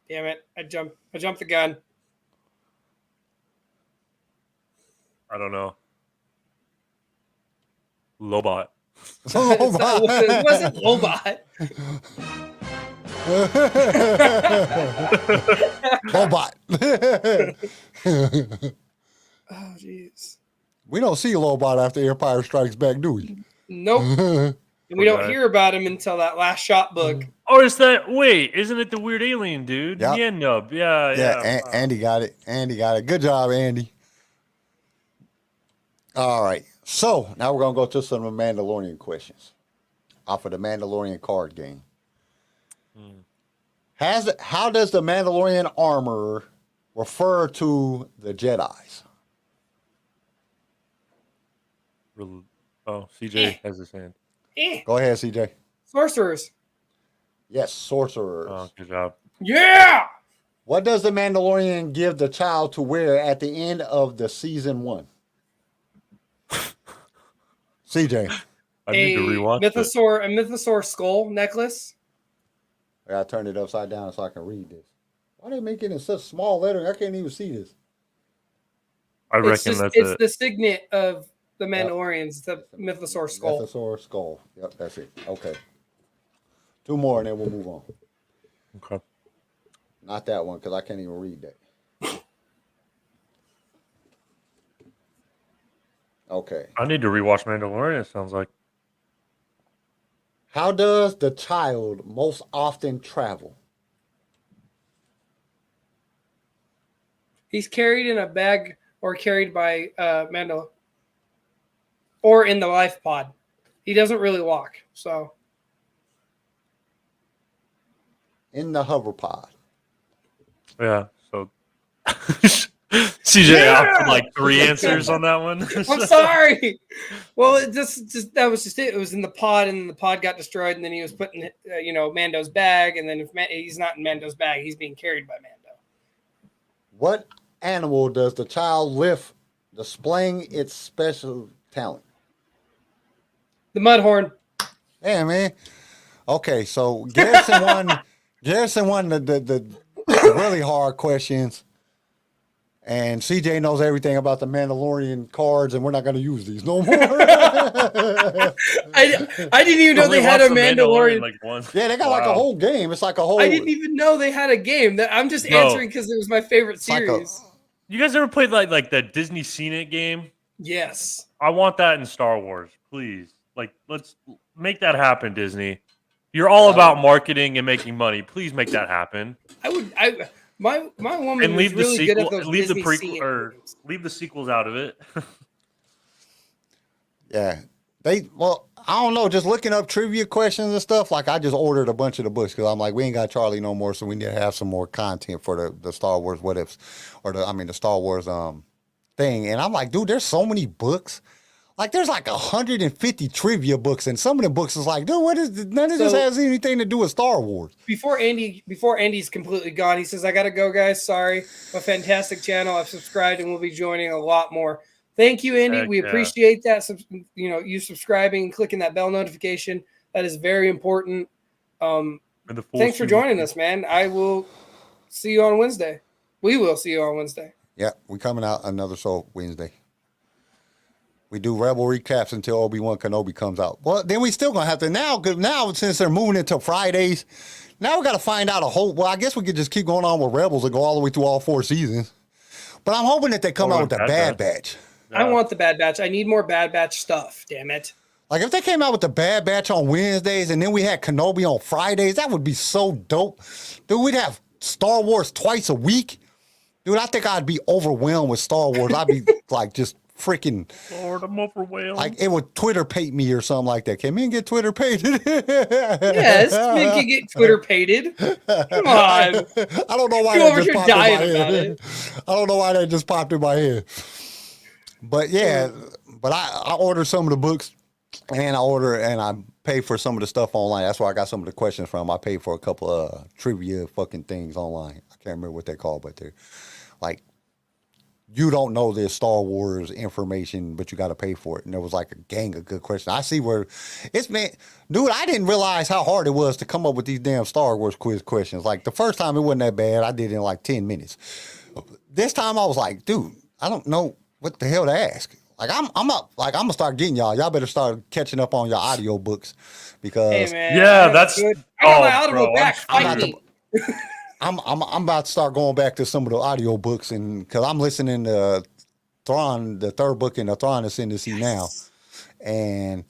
Speaker 6: Damn it! I jumped the gun.
Speaker 5: I don't know. Lobot.
Speaker 6: It wasn't Lobot.
Speaker 4: Lobot.
Speaker 6: Oh jeez.
Speaker 4: We don't see Lobot after Empire Strikes Back, do we?
Speaker 6: Nope. And we don't hear about him until that last shot book.
Speaker 5: Or is that? Wait, isn't it the weird alien dude?
Speaker 4: Yep.
Speaker 5: Yeah, nub. Yeah.
Speaker 4: Andy got it. Good job, Andy. All right. So now we're gonna go to some Mandalorian questions off of the Mandalorian card game. How does the Mandalorian armor refer to the Jedis?
Speaker 5: Oh, CJ has his hand.
Speaker 4: Go ahead, CJ.
Speaker 6: Sorcerers.
Speaker 4: Yes, sorcerers.
Speaker 5: Oh, good job.
Speaker 6: Yeah.
Speaker 4: What does the Mandalorian give the child to wear at the end of the season 1? CJ.
Speaker 5: I need to rewatch it.
Speaker 6: A mythosaur skull necklace.
Speaker 4: I gotta turn it upside down so I can read this. Why are they making it in such small lettering? I can't even see this.
Speaker 5: I reckon that's
Speaker 6: it's
Speaker 5: it.
Speaker 6: the signet of the Mandalorians, the mythosaur skull.
Speaker 4: Mythosaur skull. Yep, that's it. Okay. 2 more and then we'll move on.
Speaker 5: Okay.
Speaker 4: Not that one because I can't even read that. Okay.
Speaker 5: I need to rewatch Mandalorian, it sounds like.
Speaker 4: How does the child most often travel?
Speaker 6: He's carried in a bag or carried by Mando. Or in the life pod. He doesn't really walk, so.
Speaker 4: In the hover pod.
Speaker 5: Yeah, so CJ opted like 3 answers on that one.
Speaker 6: I'm sorry. Well, it just that was just it. It was in the pod, and the pod got destroyed, and then he was put in, Mando's bag, and then if he's not in Mando's bag, he's being carried by Mando.
Speaker 4: What animal does the child lift, displaying its special talent?
Speaker 6: The Mudhorn.
Speaker 4: Yeah, man. Okay, so Garrison won. Garrison won the really hard questions. And CJ knows everything about the Mandalorian cards, and we're not going to use these no more.
Speaker 6: I didn't even know they had a Mandalorian.
Speaker 4: Yeah, they got like a whole game. It's like a whole.
Speaker 6: I didn't even know they had a game. I'm just answering because it was my favorite series.
Speaker 5: You guys ever played like that Disney Seen It game?
Speaker 6: Yes.
Speaker 5: I want that in Star Wars, please. Like, let's make that happen, Disney. You're all about marketing and making money. Please make that happen. My woman and leave
Speaker 6: was really
Speaker 5: the sequel,
Speaker 6: good at those
Speaker 5: leave
Speaker 6: Disney
Speaker 5: the prequel, or leave the sequels out of it.
Speaker 4: Yeah, I don't know. Just looking up trivia questions and stuff. Like I just ordered a bunch of the books because I'm like, we ain't got Charlie no more, so we need to have some more content for the Star Wars what ifs, or the Star Wars thing. And I'm like, dude, there's so many books. Like there's like 150 trivia books, and some of the books is like, dude, none of this has anything to do with Star Wars.
Speaker 6: Before Andy's completely gone, he says, I gotta go, guys. Sorry. A fantastic channel. I've subscribed and we'll be joining a lot more. Thank you, Andy. We appreciate that. You subscribing and clicking that bell notification. That is very important. Thanks for joining us, man. I will see you on Wednesday. We will see you on Wednesday.
Speaker 4: Yeah, we coming out another Wednesday. We do Rebel recaps until Obi-Wan Kenobi comes out. Well, then we still gonna have to now since they're moving into Fridays. Now we got to find out Well, I guess we could just keep going on with Rebels and go all the way through all 4 seasons. But I'm hoping that they come out with the Bad Batch.
Speaker 6: I want the Bad Batch. I need more Bad Batch stuff. Damn it!
Speaker 4: Like if they came out with the Bad Batch on Wednesdays and then we had Kenobi on Fridays, that would be so dope. Dude, we'd have Star Wars twice a week. Dude, I think I'd be overwhelmed with Star Wars. I'd be like just freaking
Speaker 5: Lord, I'm overwhelmed.
Speaker 4: Like it would Twitter pate me or something like that. Can men get Twitter pated?
Speaker 6: Yes, men can get Twitter pated. Come on.
Speaker 4: I don't know why
Speaker 6: that just popped in my head.
Speaker 4: I don't know why that just popped in my head. But yeah, but I ordered some of the books and I paid for some of the stuff online. That's where I got some of the questions from. I paid for a couple of trivia fucking things online. I can't remember what they're called, but they're like, you don't know this Star Wars information, but you got to pay for it. And there was like a gang of good questions. I see where it's been. Dude, I didn't realize how hard it was to come up with these damn Star Wars quiz questions. Like the first time it wasn't that bad. I did it in like 10 minutes. This time I was like, dude, I don't know what the hell to ask. Like I'm gonna start getting y'all. Y'all better start catching up on your audio books because
Speaker 6: hey, man,
Speaker 5: that's
Speaker 6: good. I got my Audible back.
Speaker 4: I'm about to start going back to some of the audio books, and because I'm listening to Thrawn, the third book in the Thrawn Ascendancy now, and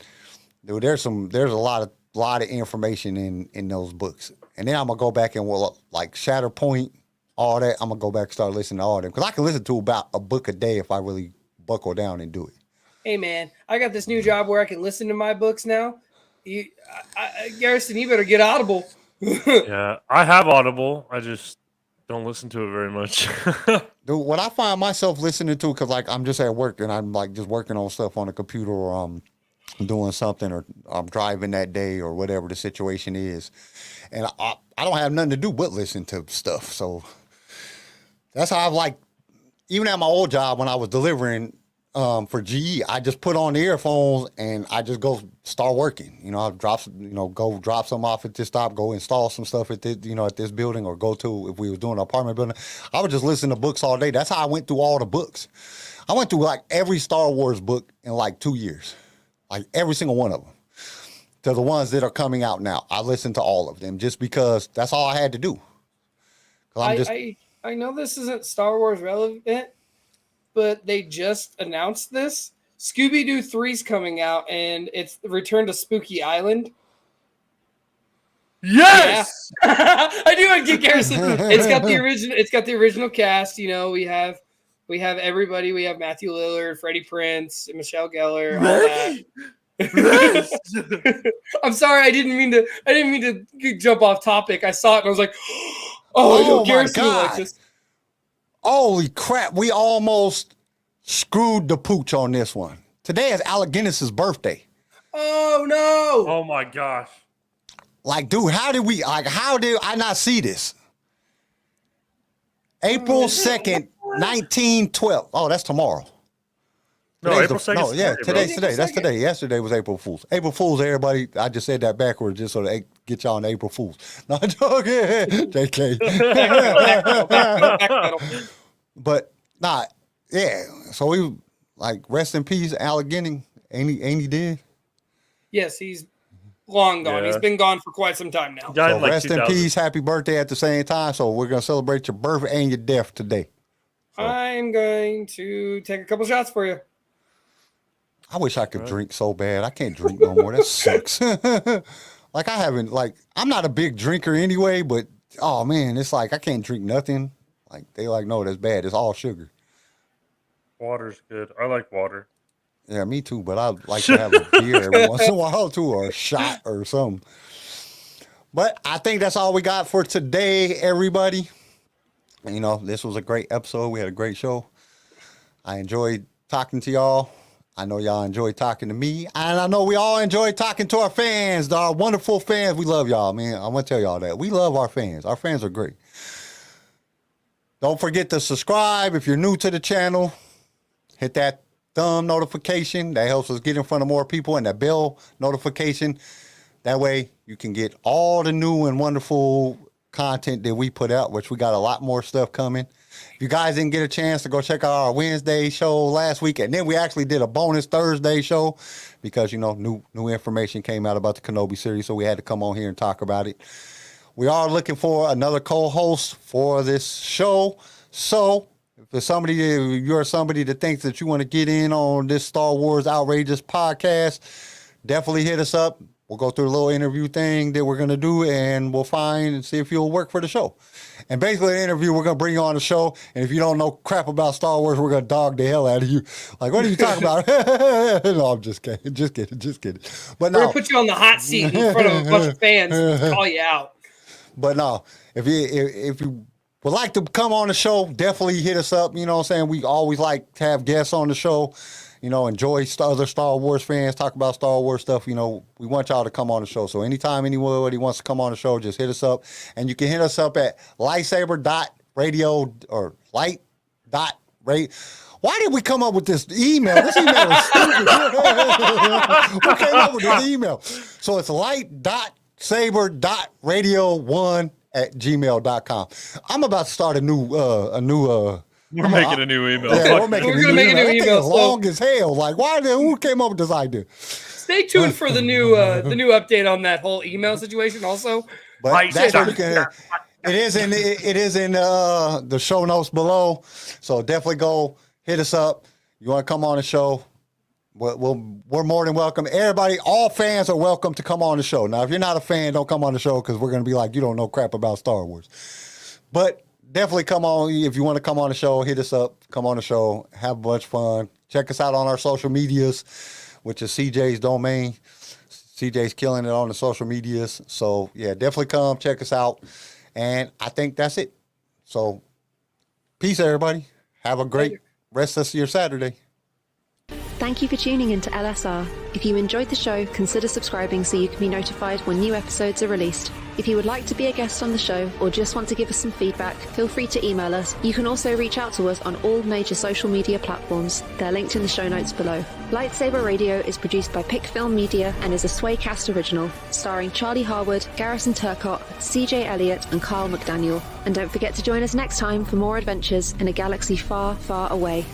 Speaker 4: dude, there's a lot of information in those books, and then I'm gonna go back and like Shatterpoint, all that. I'm gonna go back and start listening to all them because I can listen to about a book a day if I really buckle down and do it.
Speaker 6: Hey man, I got this new job where I can listen to my books now. Garrison, you better get Audible.
Speaker 5: Yeah, I have Audible. I just don't listen to it very much.
Speaker 4: Dude, what I find myself listening to, because like I'm just at work and I'm like just working on stuff on the computer, or I'm doing something, or I'm driving that day, or whatever the situation is, and I don't have nothing to do but listen to stuff. So that's how I've like, even at my old job when I was delivering for GE, I just put on the earphones and I just go start working. I'll go drop some off at this stop, go install some stuff at this, at this building, or go to, if we was doing an apartment building, I would just listen to books all day. That's how I went through all the books. I went through like every Star Wars book in like 2 years, like every single one of them. To the ones that are coming out now, I listened to all of them just because that's all I had to do.
Speaker 6: I know this isn't Star Wars relevant, but they just announced this. Scooby-Doo 3's coming out, and it's the Return to Spooky Island.
Speaker 5: Yes!
Speaker 6: Yeah. I do want to get Garrison. It's got the original cast. We have everybody. We have Matthew Lillard, Freddie Prinze, and Michelle Gellar, all that. I'm sorry, I didn't mean to jump off topic. I saw it and I was like, oh, Garrison likes this.
Speaker 4: Holy crap, we almost screwed the pooch on this one. Today is Alec Guinness's birthday.
Speaker 6: Oh no!
Speaker 5: Oh my gosh.
Speaker 4: Like, dude, how did I not see this? April 2nd, 1912. Oh, that's tomorrow.
Speaker 5: No,
Speaker 4: Today's
Speaker 5: April 2nd.
Speaker 4: No, yeah, today's today. That's
Speaker 6: 2nd.
Speaker 4: today. Yesterday was April Fool's. April Fool's, everybody. I just said that backwards just so to get y'all on April Fool's. No, I'm joking. JK. But, nah, yeah. So we, like, rest in peace, Alec Guinness. Ain't he dead?
Speaker 6: Yes, he's long gone.
Speaker 5: Yeah.
Speaker 6: He's been gone for quite some time now.
Speaker 5: Died
Speaker 4: So
Speaker 5: in like
Speaker 4: rest in
Speaker 5: 2000.
Speaker 4: peace, happy birthday at the same time. So we're going to celebrate your birth and your death today.
Speaker 6: I'm going to take a couple shots for you.
Speaker 4: I wish I could drink so bad. I can't drink no more. That sucks. Like I'm not a big drinker anyway, but oh man, it's like I can't drink nothing. Like they like, no, that's bad. It's all sugar.
Speaker 5: Water's good. I like water.
Speaker 4: Yeah, me too, but I like to have a beer every once in a while too, or a shot or something. But I think that's all we got for today, everybody. You know, this was a great episode. We had a great show. I enjoyed talking to y'all. I know y'all enjoyed talking to me. And I know we all enjoyed talking to our fans, our wonderful fans. We love y'all, man. I'm going to tell y'all that. We love our fans. Our fans are great. Don't forget to subscribe if you're new to the channel. Hit that thumb notification. That helps us get in front of more people, and that bell notification. That way you can get all the new and wonderful content that we put out, which we got a lot more stuff coming. If you guys didn't get a chance to go check out our Wednesday show last week, and then we actually did a bonus Thursday show because, you know, new information came out about the Kenobi series, so we had to come on here and talk about it. We are looking for another co-host for this show. So if you're somebody that thinks that you want to get in on this Star Wars Outrageous podcast, definitely hit us up. We'll go through a little interview thing that we're going to do, and we'll find and see if you'll work for the show. And basically, the interview, we're going to bring you on the show, and if you don't know crap about Star Wars, we're going to dog the hell out of you. Like, what are you talking about? No, I'm just kidding. Just kidding. But
Speaker 6: We're
Speaker 4: no.
Speaker 6: gonna put you on the hot seat in front of a bunch of fans and call you out.
Speaker 4: But no, if you would like to come on the show, definitely hit us up. You know what I'm saying? We always like to have guests on the show. You know, enjoy other Star Wars fans, talk about Star Wars stuff. You know, we want y'all to come on the show. So anytime anybody wants to come on the show, just hit us up. And you can hit us up at lightsaber.radio or light.radio. Why did we come up with this email? This email is stupid. Who came up with this email? So it's light.saber.radio1@gmail.com. I'm about to start a new
Speaker 5: We're making a new email.
Speaker 4: Yeah, we're making
Speaker 6: We're
Speaker 4: a
Speaker 6: gonna
Speaker 4: new
Speaker 6: make a
Speaker 4: email.
Speaker 6: new
Speaker 4: That thing
Speaker 6: email,
Speaker 4: is long as hell. Like, who came up with this idea?
Speaker 6: Stay tuned for the new update on that whole email situation. Also,
Speaker 4: But
Speaker 5: Right,
Speaker 4: that's
Speaker 5: sir.
Speaker 4: what you can. It is in the show notes below. So definitely go hit us up. You want to come on the show? We're more than welcome. Everybody, all fans are welcome to come on the show. Now, if you're not a fan, don't come on the show because we're going to be like, you don't know crap about Star Wars. But definitely come on. If you want to come on the show, hit us up. Come on the show. Have a bunch of fun. Check us out on our social medias, which is CJ's domain. CJ's killing it on the social medias. So, yeah, definitely come. Check us out. And I think that's it. So, peace, everybody. Have a great rest of your Saturday.
Speaker 7: Thank you for tuning in to LSR. If you enjoyed the show, consider subscribing so you can be notified when new episodes are released. If you would like to be a guest on the show or just want to give us some feedback, feel free to email us. You can also reach out to us on all major social media platforms. They're linked in the show notes below. LightSaber Radio is produced by Pick Film Media and is a Swaycast original, starring Charlie Harwood, Garrison Turcott, CJ Elliott, and Carl McDaniel. And don't forget to join us next time for more adventures in a galaxy far, far away.